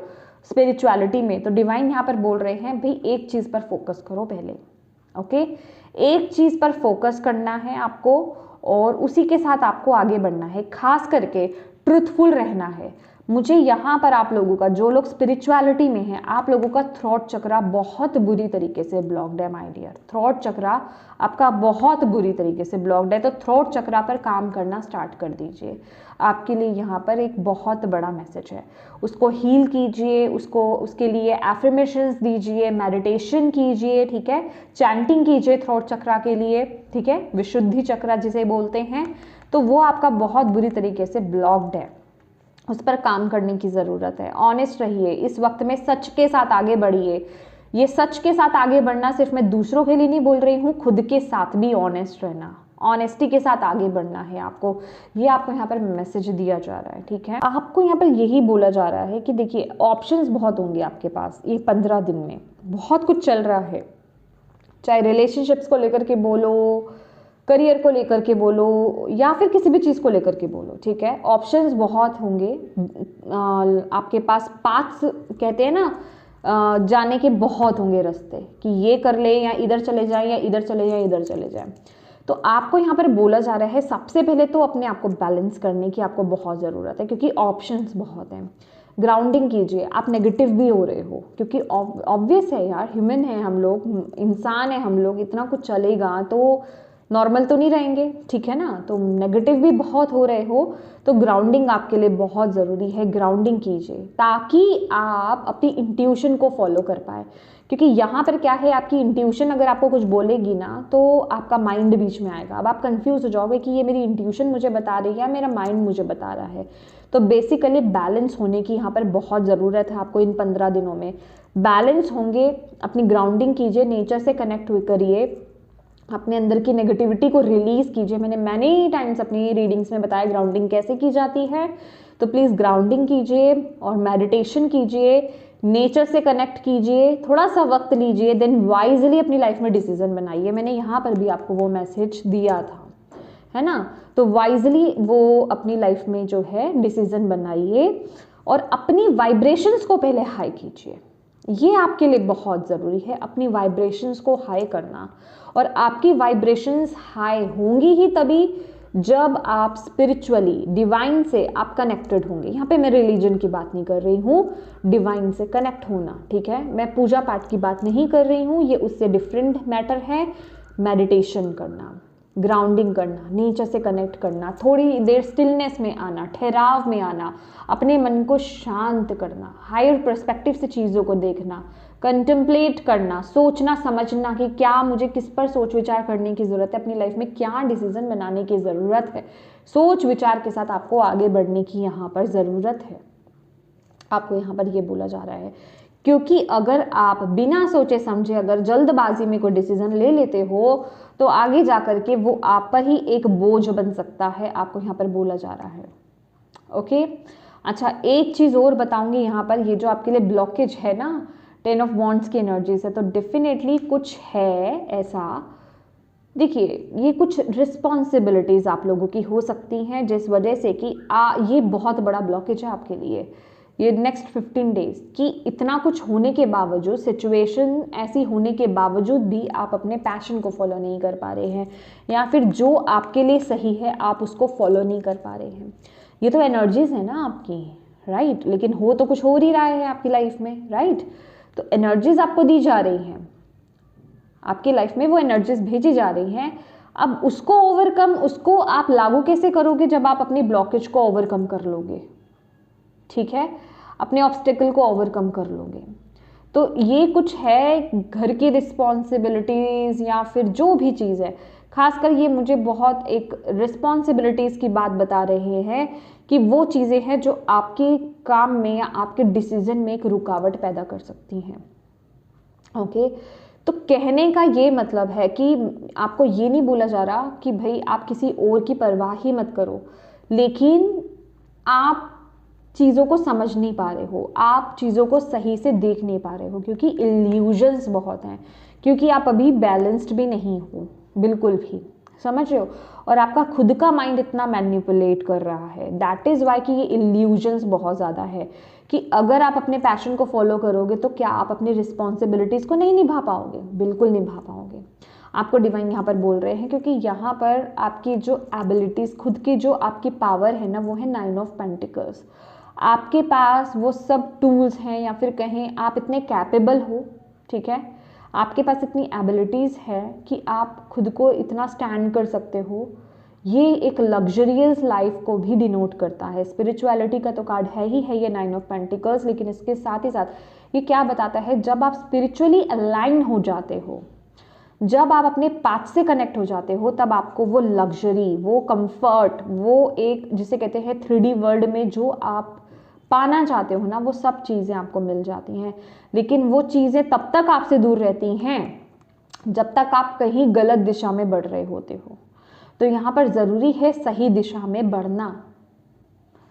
स्पिरिचुअलिटी में, तो डिवाइन यहाँ पर बोल रहे हैं भाई एक चीज़ पर फोकस करो पहले, ओके। एक चीज़ पर फोकस करना है आपको और उसी के साथ आपको आगे बढ़ना है, खास करके ट्रूथफुल रहना है। मुझे यहाँ पर आप लोगों का, जो लोग स्पिरिचुअलिटी में हैं, आप लोगों का थ्रॉट चक्रा बहुत बुरी तरीके से ब्लॉक्ड है माय डियर। थ्रॉट चक्रा आपका बहुत बुरी तरीके से ब्लॉक्ड है, तो थ्रॉट चक्रा पर काम करना स्टार्ट कर दीजिए। आपके लिए यहाँ पर एक बहुत बड़ा मैसेज है, उसको हील कीजिए, उसके लिए एफर्मेशंस दीजिए, मेडिटेशन कीजिए, ठीक है, चैंटिंग कीजिए थ्रॉट चक्रा के लिए, ठीक है, विशुद्धि चक्रा जिसे बोलते हैं। तो वो आपका बहुत बुरी तरीके से ब्लॉक्ड है, उस पर काम करने की ज़रूरत है। ऑनेस्ट रहिए इस वक्त में, सच के साथ आगे बढ़िए। ये सच के साथ आगे बढ़ना सिर्फ मैं दूसरों के लिए नहीं बोल रही हूँ, खुद के साथ भी ऑनेस्ट रहना, ऑनेस्टी के साथ आगे बढ़ना है आपको। ये आपको यहाँ पर मैसेज दिया जा रहा है, ठीक है। आपको यहाँ पर यही बोला जा रहा है कि देखिए ऑप्शंस बहुत होंगे आपके पास, ये 15 दिन में बहुत कुछ चल रहा है, चाहे रिलेशनशिप्स को लेकर के बोलो, करियर को लेकर के बोलो, या फिर किसी भी चीज़ को लेकर के बोलो, ठीक है। ऑप्शंस बहुत होंगे आपके पास, पाथ्स कहते हैं ना, जाने के बहुत होंगे रास्ते, कि ये कर ले या इधर चले जाए या इधर चले जाए इधर चले जाए। तो आपको यहाँ पर बोला जा रहा है सबसे पहले तो अपने आप को बैलेंस करने की आपको बहुत ज़रूरत है, क्योंकि ऑप्शंस बहुत हैं। ग्राउंडिंग कीजिए, आप नेगेटिव भी हो रहे हो, क्योंकि ऑब्वियस है यार, ह्यूमन है हम लोग, इंसान है हम लोग, इतना कुछ चलेगा तो नॉर्मल तो नहीं रहेंगे, ठीक है ना। तो नेगेटिव भी बहुत हो रहे हो, तो ग्राउंडिंग आपके लिए बहुत ज़रूरी है। ग्राउंडिंग कीजिए ताकि आप अपनी इंट्यूशन को फॉलो कर पाए, क्योंकि यहाँ पर क्या है, आपकी इंट्यूशन अगर आपको कुछ बोलेगी ना तो आपका माइंड बीच में आएगा। अब आप कंफ्यूज हो जाओगे कि ये मेरी इंट्यूशन मुझे बता रही है या मेरा माइंड मुझे बता रहा है। तो बेसिकली बैलेंस होने की यहाँ पर बहुत ज़रूरत है आपको। इन 15 दिनों में बैलेंस होंगे, अपनी ग्राउंडिंग कीजिए, नेचर से कनेक्ट करिए, अपने अंदर की नेगेटिविटी को रिलीज़ कीजिए। मैंने मैनी टाइम्स अपनी रीडिंग्स में बताया ग्राउंडिंग कैसे की जाती है, तो प्लीज़ ग्राउंडिंग कीजिए और मेडिटेशन कीजिए, नेचर से कनेक्ट कीजिए, थोड़ा सा वक्त लीजिए, देन वाइजली अपनी लाइफ में डिसीजन बनाइए। मैंने यहाँ पर भी आपको वो मैसेज दिया था, है ना। तो वाइजली वो अपनी लाइफ में जो है डिसीजन बनाइए और अपनी वाइब्रेशंस को पहले हाई कीजिए। ये आपके लिए बहुत ज़रूरी है, अपनी वाइब्रेशंस को हाई करना। और आपकी वाइब्रेशंस हाई होंगी ही तभी जब आप स्पिरिचुअली डिवाइन से आप कनेक्टेड होंगे। यहाँ पे मैं रिलीजन की बात नहीं कर रही हूँ, डिवाइन से कनेक्ट होना, ठीक है। मैं पूजा पाठ की बात नहीं कर रही हूँ, ये उससे डिफरेंट मैटर है। मेडिटेशन करना, ग्राउंडिंग करना, नेचर से कनेक्ट करना, थोड़ी देर स्टिलनेस में आना, ठहराव में आना, अपने मन को शांत करना, हायर पर्सपेक्टिव से चीज़ों को देखना, कंटेम्पलेट करना, सोचना समझना कि क्या मुझे किस पर सोच विचार करने की ज़रूरत है, अपनी लाइफ में क्या डिसीजन बनाने की ज़रूरत है। सोच विचार के साथ आपको आगे बढ़ने की यहाँ पर ज़रूरत है। आपको यहाँ पर ये बोला जा रहा है, क्योंकि अगर आप बिना सोचे समझे अगर जल्दबाजी में कोई डिसीजन ले लेते हो तो आगे जा कर के वो आप पर ही एक बोझ बन सकता है, आपको यहाँ पर बोला जा रहा है, ओके। अच्छा, एक चीज़ और बताऊंगी यहाँ पर, ये जो आपके लिए ब्लॉकेज है ना 10 ऑफ वॉन्ड्स की एनर्जी से, तो डेफिनेटली कुछ है ऐसा। देखिए, ये कुछ रिस्पॉन्सिबिलिटीज़ आप लोगों की हो सकती हैं जिस वजह से कि ये बहुत बड़ा ब्लॉकेज है आपके लिए ये नेक्स्ट 15 डेज, कि इतना कुछ होने के बावजूद, सिचुएशन ऐसी होने के बावजूद भी आप अपने पैशन को फॉलो नहीं कर पा रहे हैं, या फिर जो आपके लिए सही है आप उसको फॉलो नहीं कर पा रहे हैं। ये तो एनर्जीज है ना आपकी, राइट। लेकिन हो तो कुछ हो ही रहा है आपकी लाइफ में, राइट। तो एनर्जीज आपको दी जा रही हैं, आपकी लाइफ में वो एनर्जीज भेजी जा रही हैं। अब उसको ओवरकम, उसको आप लागू कैसे करोगे जब आप अपनी ब्लॉकेज को ओवरकम कर लोगे, ठीक है, अपने ऑब्स्टेकल को ओवरकम कर लोगे। तो ये कुछ है, घर की रिस्पॉन्सिबिलिटीज़ या फिर जो भी चीज़ है, खासकर ये मुझे बहुत एक रिस्पॉन्सिबिलिटीज़ की बात बता रहे हैं कि वो चीज़ें हैं जो आपके काम में या आपके डिसीजन में एक रुकावट पैदा कर सकती हैं, ओके। तो कहने का ये मतलब है कि आपको ये नहीं बोला जा रहा कि भाई आप किसी और की परवाह ही मत करो, लेकिन आप चीज़ों को समझ नहीं पा रहे हो, आप चीज़ों को सही से देख नहीं पा रहे हो, क्योंकि इल्यूजन्स बहुत हैं, क्योंकि आप अभी बैलेंस्ड भी नहीं हो बिल्कुल भी, समझ रहे हो। और आपका खुद का माइंड इतना मैनिपुलेट कर रहा है, दैट इज़ वाई कि ये इल्यूजन्स बहुत ज़्यादा है कि अगर आप अपने पैशन को फॉलो करोगे तो क्या आप अपनी रिस्पॉन्सिबिलिटीज़ को नहीं निभा पाओगे, बिल्कुल निभा पाओगे। आपको डिवाइन यहाँ पर बोल रहे हैं, क्योंकि यहाँ पर आपकी जो एबिलिटीज़, खुद की जो आपकी पावर है ना, वो है 9 ऑफ पेंटिकल्स। आपके पास वो सब टूल्स हैं, या फिर कहें आप इतने कैपेबल हो, ठीक है, आपके पास इतनी एबिलिटीज़ है कि आप खुद को इतना स्टैंड कर सकते हो। ये एक लग्जरियस लाइफ को भी डिनोट करता है। स्पिरिचुअलिटी का तो कार्ड है ही है ये 9 ऑफ पेंटिकल्स, लेकिन इसके साथ ही साथ ये क्या बताता है, जब आप स्पिरिचुअली अलाइन हो जाते हो, जब आप अपने पाथ से कनेक्ट हो जाते हो, तब आपको वो लग्जरी, वो कंफर्ट, वो एक जिसे कहते हैं 3D वर्ल्ड में जो आप पाना चाहते हो ना, वो सब चीज़ें आपको मिल जाती हैं। लेकिन वो चीज़ें तब तक आपसे दूर रहती हैं जब तक आप कहीं गलत दिशा में बढ़ रहे होते हो। तो यहाँ पर ज़रूरी है सही दिशा में बढ़ना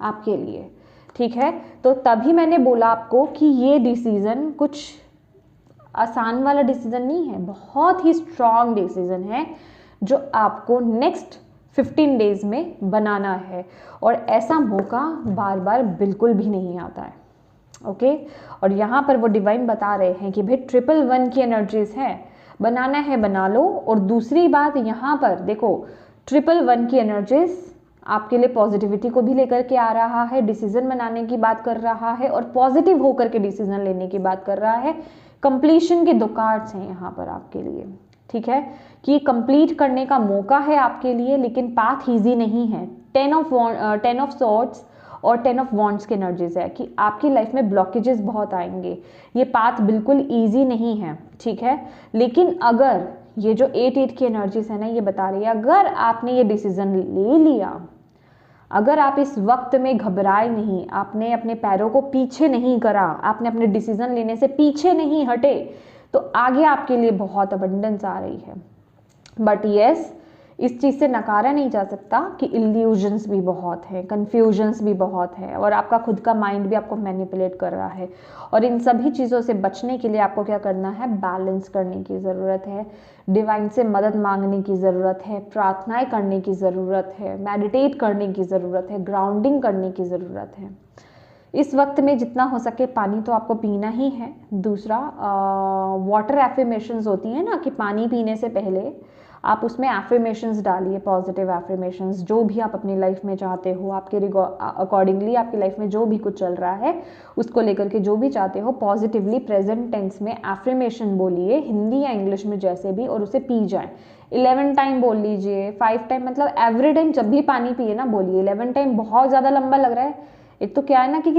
आपके लिए, ठीक है। तो तभी मैंने बोला आपको कि ये डिसीज़न कुछ आसान वाला डिसीज़न नहीं है, बहुत ही स्ट्रॉन्ग डिसीज़न है जो आपको नेक्स्ट 15 डेज़ में बनाना है। और ऐसा मौका बार बार बिल्कुल भी नहीं आता है, ओके। और यहाँ पर वो डिवाइन बता रहे हैं कि भाई 111 की एनर्जीज है, बनाना है बना लो। और दूसरी बात यहाँ पर देखो, 111 की एनर्जीज आपके लिए पॉजिटिविटी को भी लेकर के आ रहा है, डिसीजन बनाने की बात कर रहा है, और पॉजिटिव होकर के डिसीजन लेने की बात कर रहा है। कंप्लीशन के 2 कार्ड्स हैं यहाँ पर आपके लिए, ठीक है, कि कंप्लीट करने का मौका है आपके लिए, लेकिन पाथ ईजी नहीं है। 10 ऑफ सॉर्ड्स और 10 ऑफ वॉन्ड्स की एनर्जीज है कि आपकी लाइफ में ब्लॉकेजेस बहुत आएंगे, ये पाथ बिल्कुल ईजी नहीं है, ठीक है। लेकिन अगर ये जो 8 की एनर्जीज है ना, ये बता रही है अगर आपने ये डिसीजन ले लिया, अगर आप इस वक्त में घबराए नहीं, आपने अपने पैरों को पीछे नहीं करा, आपने अपने डिसीजन लेने से पीछे नहीं हटे, तो आगे आपके लिए बहुत अबंडेंस आ रही है। बट यस, इस चीज़ से नकारा नहीं जा सकता कि इल्यूजन्स भी बहुत है, कन्फ्यूजन्स भी बहुत है, और आपका खुद का माइंड भी आपको मैनिपुलेट कर रहा है। और इन सभी चीज़ों से बचने के लिए आपको क्या करना है, बैलेंस करने की ज़रूरत है, डिवाइन से मदद मांगने की ज़रूरत है, प्रार्थनाएं करने की ज़रूरत है, मेडिटेट करने की ज़रूरत है, ग्राउंडिंग करने की ज़रूरत है। इस वक्त में जितना हो सके पानी तो आपको पीना ही है। दूसरा, वाटर एफर्मेशंस होती हैं ना, कि पानी पीने से पहले आप उसमें एफर्मेशंस डालिए, पॉजिटिव एफर्मेशंस, जो भी आप अपनी लाइफ में चाहते हो, आपके अकॉर्डिंगली आपकी लाइफ में जो भी कुछ चल रहा है उसको लेकर के जो भी चाहते हो, पॉजिटिवली प्रेजेंट टेंस में एफर्मेशन बोलिए, हिंदी या इंग्लिश में जैसे भी, और उसे पी जाए। 11 टाइम बोल लीजिए, 5 टाइम, मतलब एवरी टाइम जब भी पानी पिए ना बोलिए। 11 टाइम बहुत ज़्यादा लंबा लग रहा है। एक तो क्या है ना कि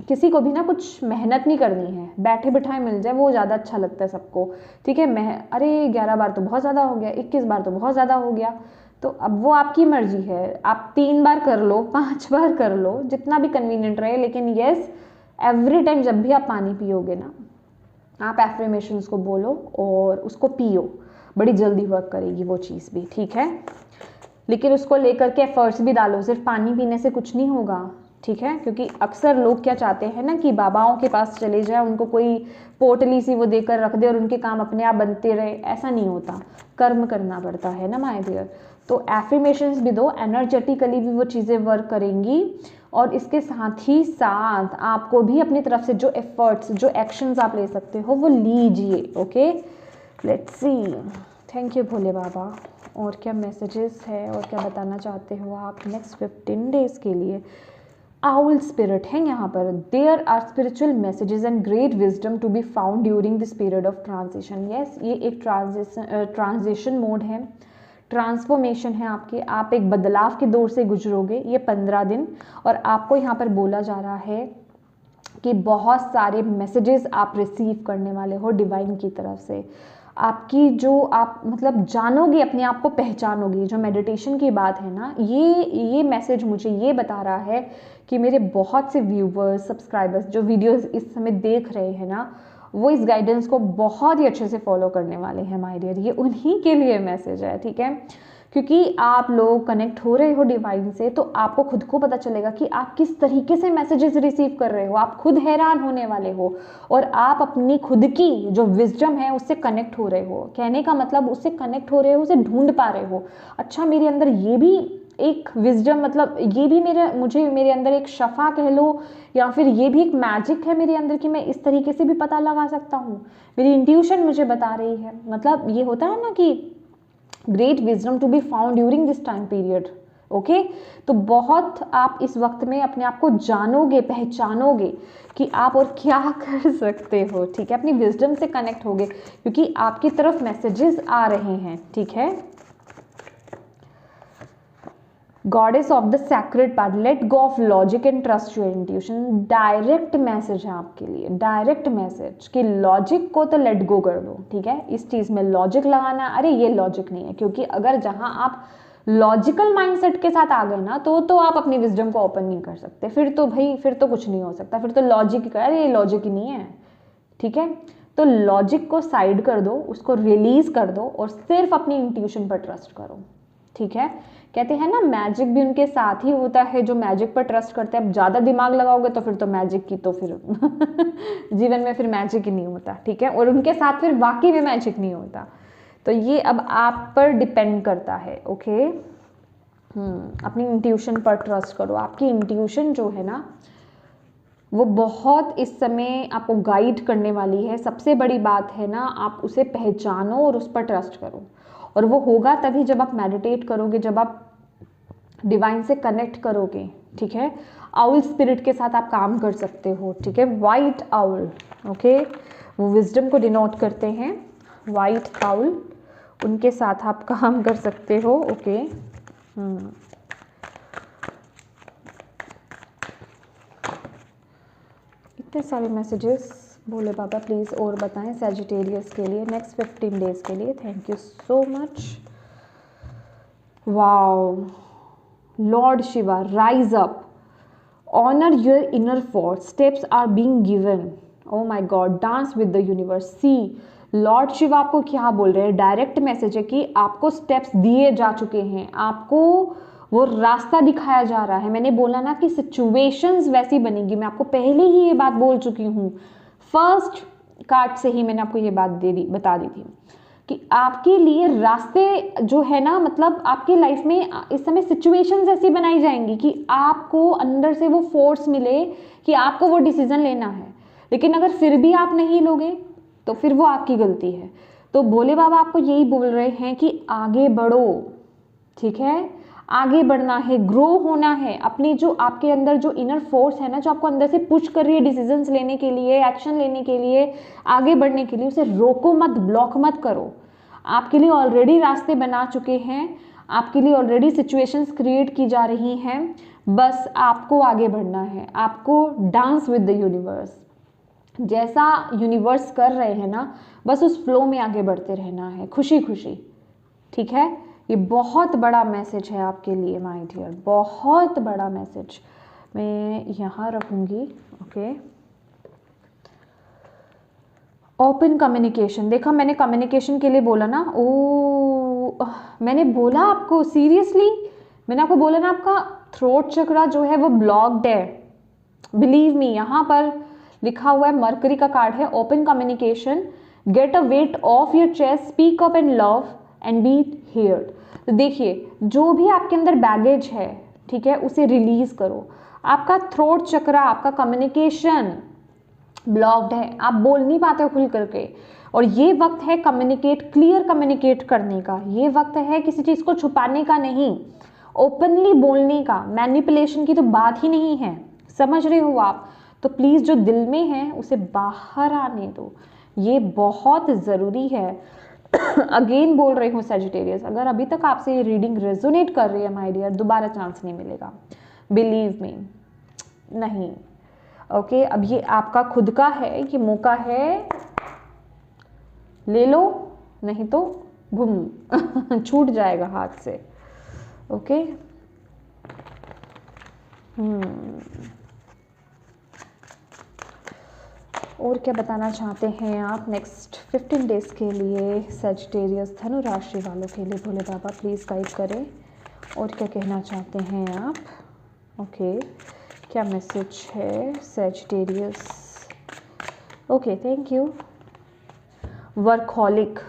किसी को भी ना कुछ मेहनत नहीं करनी है, बैठे बिठाए मिल जाए वो ज़्यादा अच्छा लगता है सबको, ठीक है। अरे 11 बार तो बहुत ज़्यादा हो गया, 21 बार तो बहुत ज़्यादा हो गया, तो अब वो आपकी मर्जी है, आप 3 बार कर लो, 5 बार कर लो, जितना भी कन्वीनियंट रहे। लेकिन येस, एवरी टाइम जब भी आप पानी पियोगे ना, आप एफर्मेशंस को बोलो और उसको पियो, बड़ी जल्दी वर्क करेगी वो चीज़ भी, ठीक है। लेकिन उसको लेकर के एफर्ट्स भी डालो, सिर्फ पानी पीने से कुछ नहीं होगा, ठीक है। क्योंकि अक्सर लोग क्या चाहते हैं ना कि बाबाओं के पास चले जाए, उनको कोई पोटली सी वो देकर रख दे और उनके काम अपने आप बनते रहे, ऐसा नहीं होता, कर्म करना पड़ता है ना माय डियर। तो एफर्मेशंस भी दो, एनर्जेटिकली भी वो चीज़ें वर्क करेंगी, और इसके साथ ही साथ आपको भी अपनी तरफ से जो एफर्ट्स, जो एक्शंस आप ले सकते हो वो लीजिए, okay. Let's see, thank you Bhole Baba. और क्या मैसेजेस है और क्या बताना चाहते हो आप नेक्स्ट 15 डेज के लिए। आउल स्पिरिट है यहाँ पर, there are spiritual messages and great wisdom to be found during this period of transition. Yes, ये एक ट्रांजिशन मोड है, ट्रांसफॉर्मेशन है आपकी, आप एक बदलाव के दौर से गुजरोगे ये 15 दिन। और आपको यहाँ पर बोला जा रहा है कि बहुत सारे मैसेजेस आप रिसीव करने वाले हो डिवाइन की तरफ से। आपकी जो आप मतलब जानोगे, अपने आप को पहचानोगे, जो मेडिटेशन की बात है ना, ये मैसेज मुझे ये बता रहा है कि मेरे बहुत से व्यूवर्स, सब्सक्राइबर्स जो वीडियोस इस समय देख रहे हैं ना, वो इस गाइडेंस को बहुत ही अच्छे से फॉलो करने वाले हैं माय डियर। ये उन्हीं के लिए मैसेज है, ठीक है। क्योंकि आप लोग कनेक्ट हो रहे हो डिवाइन से, तो आपको खुद को पता चलेगा कि आप किस तरीके से मैसेजेस रिसीव कर रहे हो। आप खुद हैरान होने वाले हो और आप अपनी खुद की जो विजडम है उससे कनेक्ट हो रहे हो। कहने का मतलब उससे कनेक्ट हो रहे हो, उसे ढूंढ पा रहे हो। अच्छा, मेरे अंदर ये भी एक विजडम, मतलब ये भी मेरे अंदर एक शफा कह लो, या फिर ये भी एक मैजिक है मेरे अंदर कि मैं इस तरीके से भी पता लगा सकता हूँ। मेरी इंट्यूशन मुझे बता रही है। मतलब ये होता है ना कि great wisdom to be found during this time period. Okay, तो बहुत आप इस वक्त में अपने आप को जानोगे, पहचानोगे कि आप और क्या कर सकते हो। ठीक है, अपनी विजडम से कनेक्ट होगे क्योंकि आपकी तरफ मैसेजेस आ रहे हैं। ठीक है, goddess of the sacred part, let go of logic and trust your intuition. Direct message है आपके लिए, डायरेक्ट मैसेज कि लॉजिक को तो लेट गो कर दो। ठीक है, इस चीज़ में लॉजिक लगाना, अरे ये लॉजिक नहीं है, क्योंकि अगर जहां आप लॉजिकल माइंडसेट के साथ आ गए ना तो आप अपनी विजडम को ओपन नहीं कर सकते। फिर तो भाई, फिर तो कुछ नहीं हो सकता, फिर तो लॉजिक, अरे ये लॉजिक ही नहीं है। ठीक है, तो लॉजिक को साइड कर दो, उसको रिलीज कर दो और सिर्फ अपनी इंट्यूशन पर ट्रस्ट करो। ठीक है, कहते हैं ना मैजिक भी उनके साथ ही होता है जो मैजिक पर ट्रस्ट करते हैं। अब ज़्यादा दिमाग लगाओगे तो फिर तो मैजिक की तो फिर जीवन में फिर मैजिक ही नहीं होता। ठीक है, और उनके साथ फिर वाकई में मैजिक नहीं होता। तो ये अब आप पर डिपेंड करता है। ओके, अपनी इंट्यूशन पर ट्रस्ट करो। आपकी इंट्यूशन जो है ना वो बहुत इस समय आपको गाइड करने वाली है। सबसे बड़ी बात है ना, आप उसे पहचानो और उस पर ट्रस्ट करो। और वो होगा तभी जब आप मेडिटेट करोगे, जब आप डिवाइन से कनेक्ट करोगे। ठीक है, आउल स्पिरिट के साथ आप काम कर सकते हो। ठीक है, वाइट आउल, ओके, वो विजडम को डिनोट करते हैं। वाइट आउल, उनके साथ आप काम कर सकते हो। ओके, इतने सारे मैसेजेस भोले बाबा प्लीज़ और बताएं सैजिटेरियस के लिए नेक्स्ट 15 डेज के लिए। Thank you so much. Wow, Lord Shiva, rise up, honour your inner force, steps are being given. Oh my God, dance with the universe. See, Lord Shiva आपको क्या बोल रहे हैं? डायरेक्ट मैसेज है कि आपको स्टेप्स दिए जा चुके हैं, आपको वो रास्ता दिखाया जा रहा है। मैंने बोला ना कि सिचुएशंस वैसी बनेगी, मैं आपको पहले ही ये बात बोल चुकी हूँ। फर्स्ट कार्ड से ही मैंने आपको ये बात बता दी थी कि आपके लिए रास्ते जो है ना, मतलब आपकी लाइफ में इस समय सिचुएशंस ऐसी बनाई जाएंगी कि आपको अंदर से वो फोर्स मिले कि आपको वो डिसीजन लेना है। लेकिन अगर फिर भी आप नहीं लोगे तो फिर वो आपकी गलती है। तो भोले बाबा आपको यही बोल रहे हैं कि आगे बढ़ो। ठीक है, आगे बढ़ना है, ग्रो होना है। अपनी जो आपके अंदर जो इनर फोर्स है ना, जो आपको अंदर से पुश कर रही है डिसीजंस लेने के लिए, एक्शन लेने के लिए, आगे बढ़ने के लिए, उसे रोको मत, ब्लॉक मत करो। आपके लिए ऑलरेडी रास्ते बना चुके हैं, आपके लिए ऑलरेडी सिचुएशंस क्रिएट की जा रही हैं। बस आपको आगे बढ़ना है, आपको डांस विद द यूनिवर्स। जैसा यूनिवर्स कर रहे हैं ना, बस उस फ्लो में आगे बढ़ते रहना है, खुशी खुशी। ठीक है, ये बहुत बड़ा मैसेज है आपके लिए माय डियर, बहुत बड़ा मैसेज। मैं यहाँ रखूँगी। Okay, open communication. देखा, मैंने कम्युनिकेशन के लिए बोला ना। ओ, मैंने बोला आपको, सीरियसली मैंने आपको बोला ना, आपका थ्रोट चक्रा जो है वो ब्लॉक्ड है। बिलीव मी, यहाँ पर लिखा हुआ है, मरकरी का कार्ड है, open communication, get a weight of your chest, speak up and love and be heard. तो देखिए, जो भी आपके अंदर बैगेज है, ठीक है, उसे रिलीज करो। आपका थ्रोट चक्रा, आपका कम्युनिकेशन ब्लॉक्ड है, आप बोल नहीं पाते हो खुल करके। और ये वक्त है कम्युनिकेट, क्लियर कम्युनिकेट करने का। ये वक्त है किसी चीज़ को छुपाने का नहीं, ओपनली बोलने का। मैनिपुलेशन की तो बात ही नहीं है, समझ रहे हो आप? तो प्लीज़ जो दिल में है उसे बाहर आने दो, ये बहुत ज़रूरी है। अगेन बोल रही हूँ सैजिटेरियस, अगर अभी तक आपसे ये रीडिंग रेजोनेट कर रही है माय डियर, दोबारा चांस नहीं मिलेगा, बिलीव मी, नहीं। ओके, अब ये आपका खुद का है, ये मौका है, ले लो, नहीं तो घूम छूट जाएगा हाथ से। ओके, और क्या बताना चाहते हैं आप नेक्स्ट 15 डेज़ के लिए सैजिटेरियस धनु राशि वालों के लिए? भोले बाबा प्लीज़ गाइड करें। और क्या कहना चाहते हैं आप? ओके, क्या मैसेज है Sagittarius? Okay, thank you. Workaholic,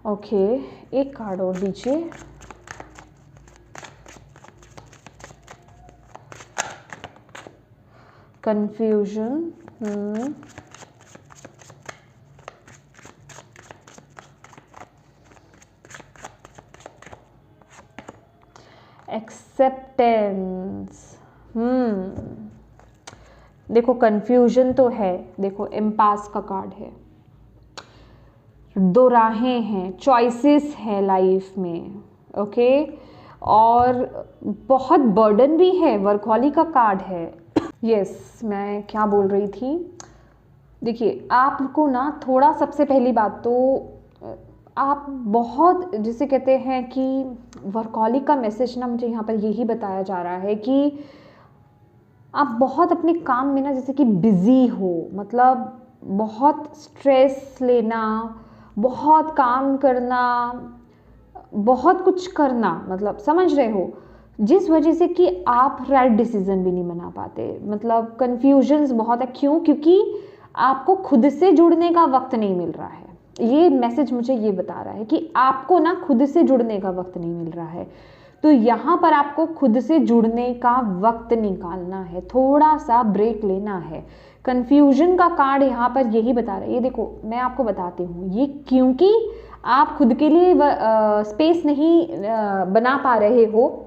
okay, एक कार्ड और दीजिए। Confusion, acceptance. देखो कंफ्यूजन तो है, देखो इम्पास का कार्ड है, दो राहें हैं, चॉइसेस है लाइफ में, ओके, और बहुत बर्डन भी है, वर्कहॉलिक का कार्ड है। यस, मैं क्या बोल रही थी, देखिए आपको ना थोड़ा, सबसे पहली बात तो आप बहुत, जिसे कहते हैं कि वर्कहॉलिक का मैसेज ना मुझे यहाँ पर यही बताया जा रहा है कि आप बहुत अपने काम में ना जैसे कि बिज़ी हो, मतलब बहुत स्ट्रेस लेना, बहुत काम करना, बहुत कुछ करना, मतलब समझ रहे हो, जिस वजह से कि आप राइट डिसीजन भी नहीं बना पाते, मतलब कन्फ्यूजन्स बहुत है। क्यों? क्योंकि आपको खुद से जुड़ने का वक्त नहीं मिल रहा है। ये मैसेज मुझे ये बता रहा है कि आपको ना खुद से जुड़ने का वक्त नहीं मिल रहा है, तो यहाँ पर आपको खुद से जुड़ने का वक्त निकालना है, थोड़ा सा ब्रेक लेना है। कन्फ्यूजन का कार्ड यहाँ पर यही बता रहा है। ये देखो मैं आपको बताती हूँ, ये क्योंकि आप खुद के लिए स्पेस नहीं बना पा रहे हो,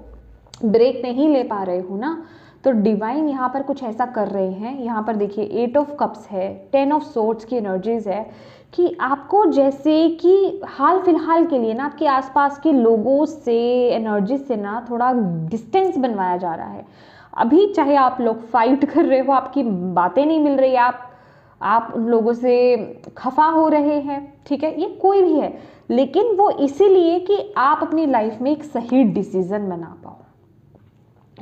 ब्रेक नहीं ले पा रहे हो ना, तो डिवाइन यहाँ पर कुछ ऐसा कर रहे हैं। यहाँ पर देखिए 8 ऑफ कप्स है, 10 ऑफ सोर्ड्स की एनर्जीज है कि आपको जैसे कि हाल फिलहाल के लिए ना आपके आसपास के लोगों से, एनर्जी से ना थोड़ा डिस्टेंस बनवाया जा रहा है। अभी चाहे आप लोग फाइट कर रहे हो, आपकी बातें नहीं मिल रही, आप उन लोगों से खफा हो रहे हैं, ठीक है, ये कोई भी है, लेकिन वो इसीलिए कि आप अपनी लाइफ में एक सही डिसीजन बना पाओ।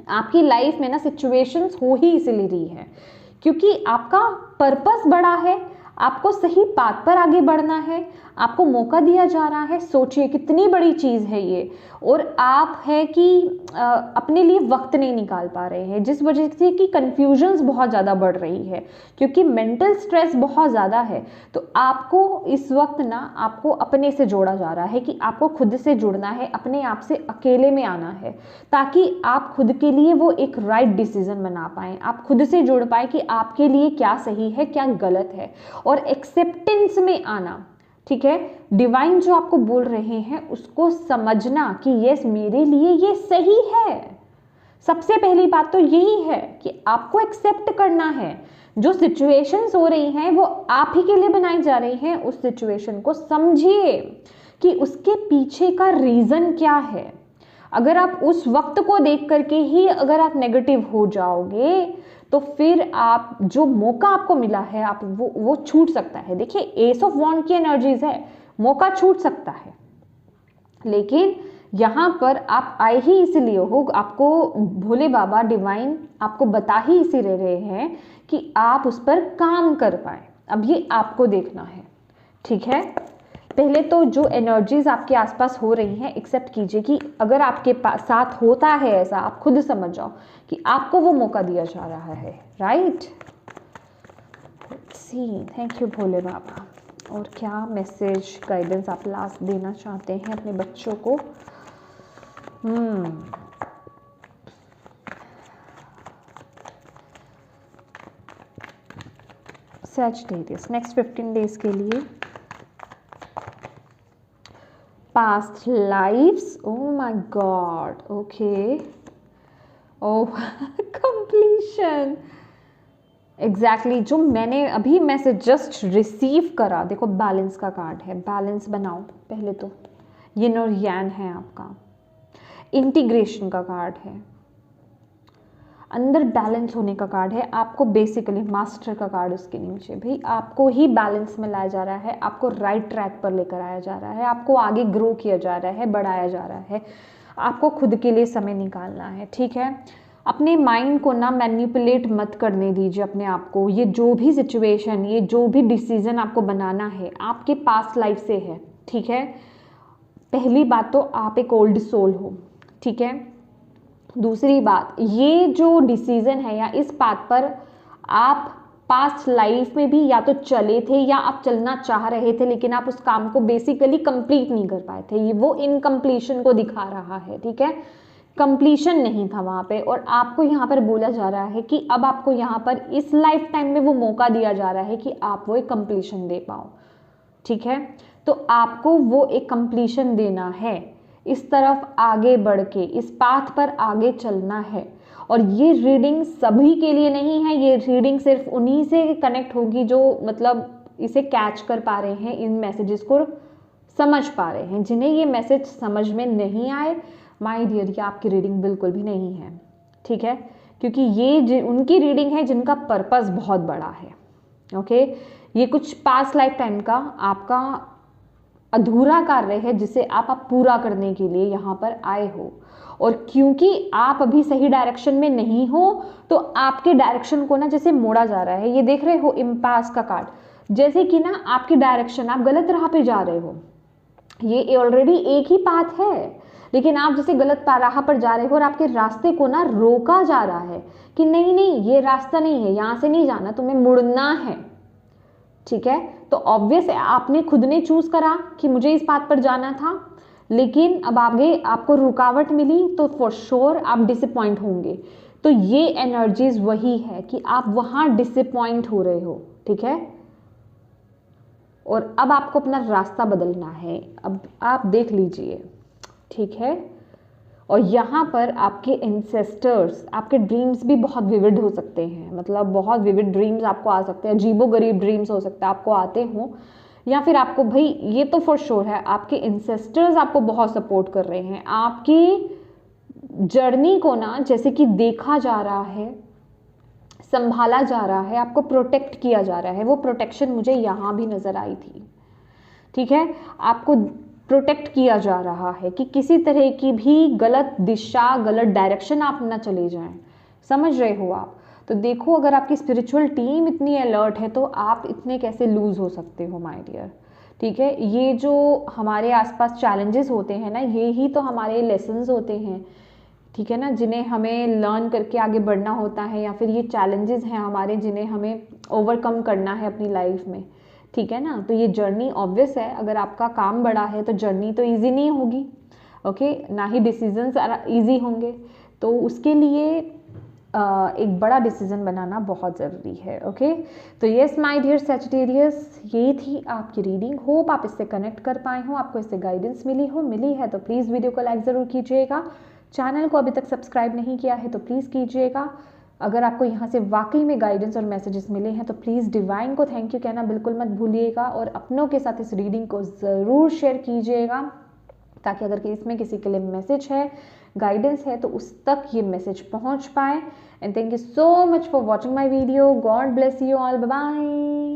आपकी लाइफ में ना सिचुएशंस हो ही इसीलिए रही है क्योंकि आपका पर्पस बड़ा है, आपको सही पाथ पर आगे बढ़ना है, आपको मौका दिया जा रहा है। सोचिए कितनी बड़ी चीज़ है ये, और आप है कि अपने लिए वक्त नहीं निकाल पा रहे हैं, जिस वजह से कि कन्फ्यूजन्स बहुत ज़्यादा बढ़ रही है, क्योंकि मेंटल स्ट्रेस बहुत ज़्यादा है। तो आपको इस वक्त ना आपको अपने से जोड़ा जा रहा है कि आपको खुद से जुड़ना है, अपने आप से अकेले में आना है, ताकि आप खुद के लिए वो एक राइट डिसीजन बना पाएँ, आप खुद से जुड़ पाए कि आपके लिए क्या सही है क्या गलत है, और एक्सेप्टेंस में आना, ठीक है। डिवाइन जो आपको बोल रहे हैं उसको समझना कि यस मेरे लिए ये सही है। सबसे पहली बात तो यही है कि आपको एक्सेप्ट करना है, जो सिचुएशंस हो रही हैं वो आप ही के लिए बनाई जा रही हैं। उस सिचुएशन को समझिए कि उसके पीछे का रीजन क्या है। अगर आप उस वक्त को देख करके ही अगर आप नेगेटिव हो जाओगे तो फिर आप जो मौका आपको मिला है आप वो छूट सकता है। देखिए एस ऑफ वॉन्ड की एनर्जीज है, मौका छूट सकता है, लेकिन यहाँ पर आप आए ही इसलिए हो, आपको भोले बाबा डिवाइन आपको बता ही इसी रहे हैं कि आप उस पर काम कर पाए। अब ये आपको देखना है, ठीक है। पहले तो जो एनर्जीज आपके आसपास हो रही हैं एक्सेप्ट कीजिए कि अगर आपके साथ होता है ऐसा, आप खुद समझ जाओ कि आपको वो मौका दिया जा रहा है, right. C thank you Bhole Baba. और क्या मैसेज गाइडेंस आप लास्ट देना चाहते हैं अपने बच्चों को? सैजिटेरियस नेक्स्ट 15 डेज के लिए past lives, oh my god, okay, oh completion, exactly जो मैंने अभी मैसेज जस्ट रिसीव करा। देखो बैलेंस का कार्ड है, बैलेंस बनाओ पहले तो, यिन और यान है आपका, इंटीग्रेशन का कार्ड है, अंदर बैलेंस होने का कार्ड है। आपको बेसिकली मास्टर का कार्ड उसके नीचे, भाई आपको ही बैलेंस में लाया जा रहा है, आपको राइट ट्रैक पर लेकर आया जा रहा है, आपको आगे ग्रो किया जा रहा है, बढ़ाया जा रहा है, आपको खुद के लिए समय निकालना है, ठीक है। अपने माइंड को ना मैनिपुलेट मत करने दीजिए अपने आप को। ये जो भी सिचुएशन, ये जो भी डिसीजन आपको बनाना है आपके पास्ट लाइफ से है, ठीक है। पहली बात तो आप एक ओल्ड सोल हो, ठीक है। दूसरी बात, ये जो डिसीजन है या इस बात पर आप पास्ट लाइफ में भी या तो चले थे या आप चलना चाह रहे थे, लेकिन आप उस काम को बेसिकली कंप्लीट नहीं कर पाए थे। ये वो इनकम्प्लीशन को दिखा रहा है, ठीक है। कंप्लीशन नहीं था वहाँ पे, और आपको यहाँ पर बोला जा रहा है कि अब आपको यहाँ पर इस लाइफ टाइम में वो मौका दिया जा रहा है कि आप वो एक कंप्लीशन दे पाओ, ठीक है। तो आपको वो एक कंप्लीशन देना है, इस तरफ आगे बढ़ के इस पाथ पर आगे चलना है। और ये रीडिंग सभी के लिए नहीं है, ये रीडिंग सिर्फ उन्हीं से कनेक्ट होगी जो मतलब इसे कैच कर पा रहे हैं, इन मैसेजेस को समझ पा रहे हैं। जिन्हें ये मैसेज समझ में नहीं आए, माय डियर, ये आपकी रीडिंग बिल्कुल भी नहीं है, ठीक है। क्योंकि ये उनकी रीडिंग है जिनका पर्पस बहुत बड़ा है, ओके। ये कुछ पास्ट लाइफ टाइम का आपका अधूरा कार्य है जिसे आप पूरा करने के लिए यहाँ पर आए हो। और क्योंकि आप अभी सही डायरेक्शन में नहीं हो, तो आपके डायरेक्शन को ना जैसे मोड़ा जा रहा है। ये देख रहे हो इम्पास का कार्ड, जैसे कि ना आपकी डायरेक्शन, आप गलत राह पे जा रहे हो। ये ऑलरेडी एक ही पाथ है, लेकिन आप जैसे गलत राह पर जा रहे हो और आपके रास्ते को ना रोका जा रहा है कि नहीं नहीं, ये रास्ता नहीं है, यहाँ से नहीं जाना, तुम्हें मुड़ना है, ठीक है। तो ऑब्वियस है, आपने खुद ने चूज करा कि मुझे इस बात पर जाना था, लेकिन अब आगे आपको रुकावट मिली तो फॉर श्योर आप डिसअपॉइंट होंगे। तो ये एनर्जीज वही है कि आप वहां डिसअपॉइंट हो रहे हो, ठीक है। और अब आपको अपना रास्ता बदलना है, अब आप देख लीजिए, ठीक है। और यहाँ पर आपके एंसेस्टर्स, आपके ड्रीम्स भी बहुत विविड हो सकते हैं, मतलब बहुत विविड ड्रीम्स आपको आ सकते हैं, अजीबोगरीब ड्रीम्स हो सकते हैं आपको आते हों, या फिर आपको, भाई ये तो फॉर श्योर है, आपके एंसेस्टर्स आपको बहुत सपोर्ट कर रहे हैं। आपकी जर्नी को ना जैसे कि देखा जा रहा है, संभाला जा रहा है, आपको प्रोटेक्ट किया जा रहा है। वो प्रोटेक्शन मुझे यहाँ भी नजर आई थी, ठीक है। आपको प्रोटेक्ट किया जा रहा है कि किसी तरह की भी गलत दिशा, गलत डायरेक्शन आप ना चले जाएं, समझ रहे हो आप। तो देखो, अगर आपकी स्पिरिचुअल टीम इतनी अलर्ट है तो आप इतने कैसे लूज हो सकते हो माय डियर, ठीक है। ये जो हमारे आसपास चैलेंजेस होते हैं ना, ये ही तो हमारे लेसन्स होते हैं, ठीक है ना, जिन्हें हमें लर्न करके आगे बढ़ना होता है, या फिर ये चैलेंजेस हैं हमारे जिन्हें हमें ओवरकम करना है अपनी लाइफ में, ठीक है ना। तो ये जर्नी ऑब्वियस है, अगर आपका काम बड़ा है तो जर्नी तो इजी नहीं होगी, ओके, ना ही डिसीजंस इजी होंगे। तो उसके लिए एक बड़ा डिसीजन बनाना बहुत ज़रूरी है, ओके। तो यस माय डियर सैजिटेरियस, ये थी आपकी रीडिंग। होप आप इससे कनेक्ट कर पाए हो, आपको इससे गाइडेंस मिली है तो प्लीज़ वीडियो को लाइक ज़रूर कीजिएगा। चैनल को अभी तक सब्सक्राइब नहीं किया है तो प्लीज़ कीजिएगा। अगर आपको यहाँ से वाकई में गाइडेंस और मैसेजेस मिले हैं तो प्लीज़ डिवाइन को थैंक यू कहना बिल्कुल मत भूलिएगा, और अपनों के साथ इस रीडिंग को ज़रूर शेयर कीजिएगा, ताकि अगर इसमें किसी के लिए मैसेज है, गाइडेंस है, तो उस तक ये मैसेज पहुँच पाए। And thank you so much for watching my video. God bless you all, bye bye.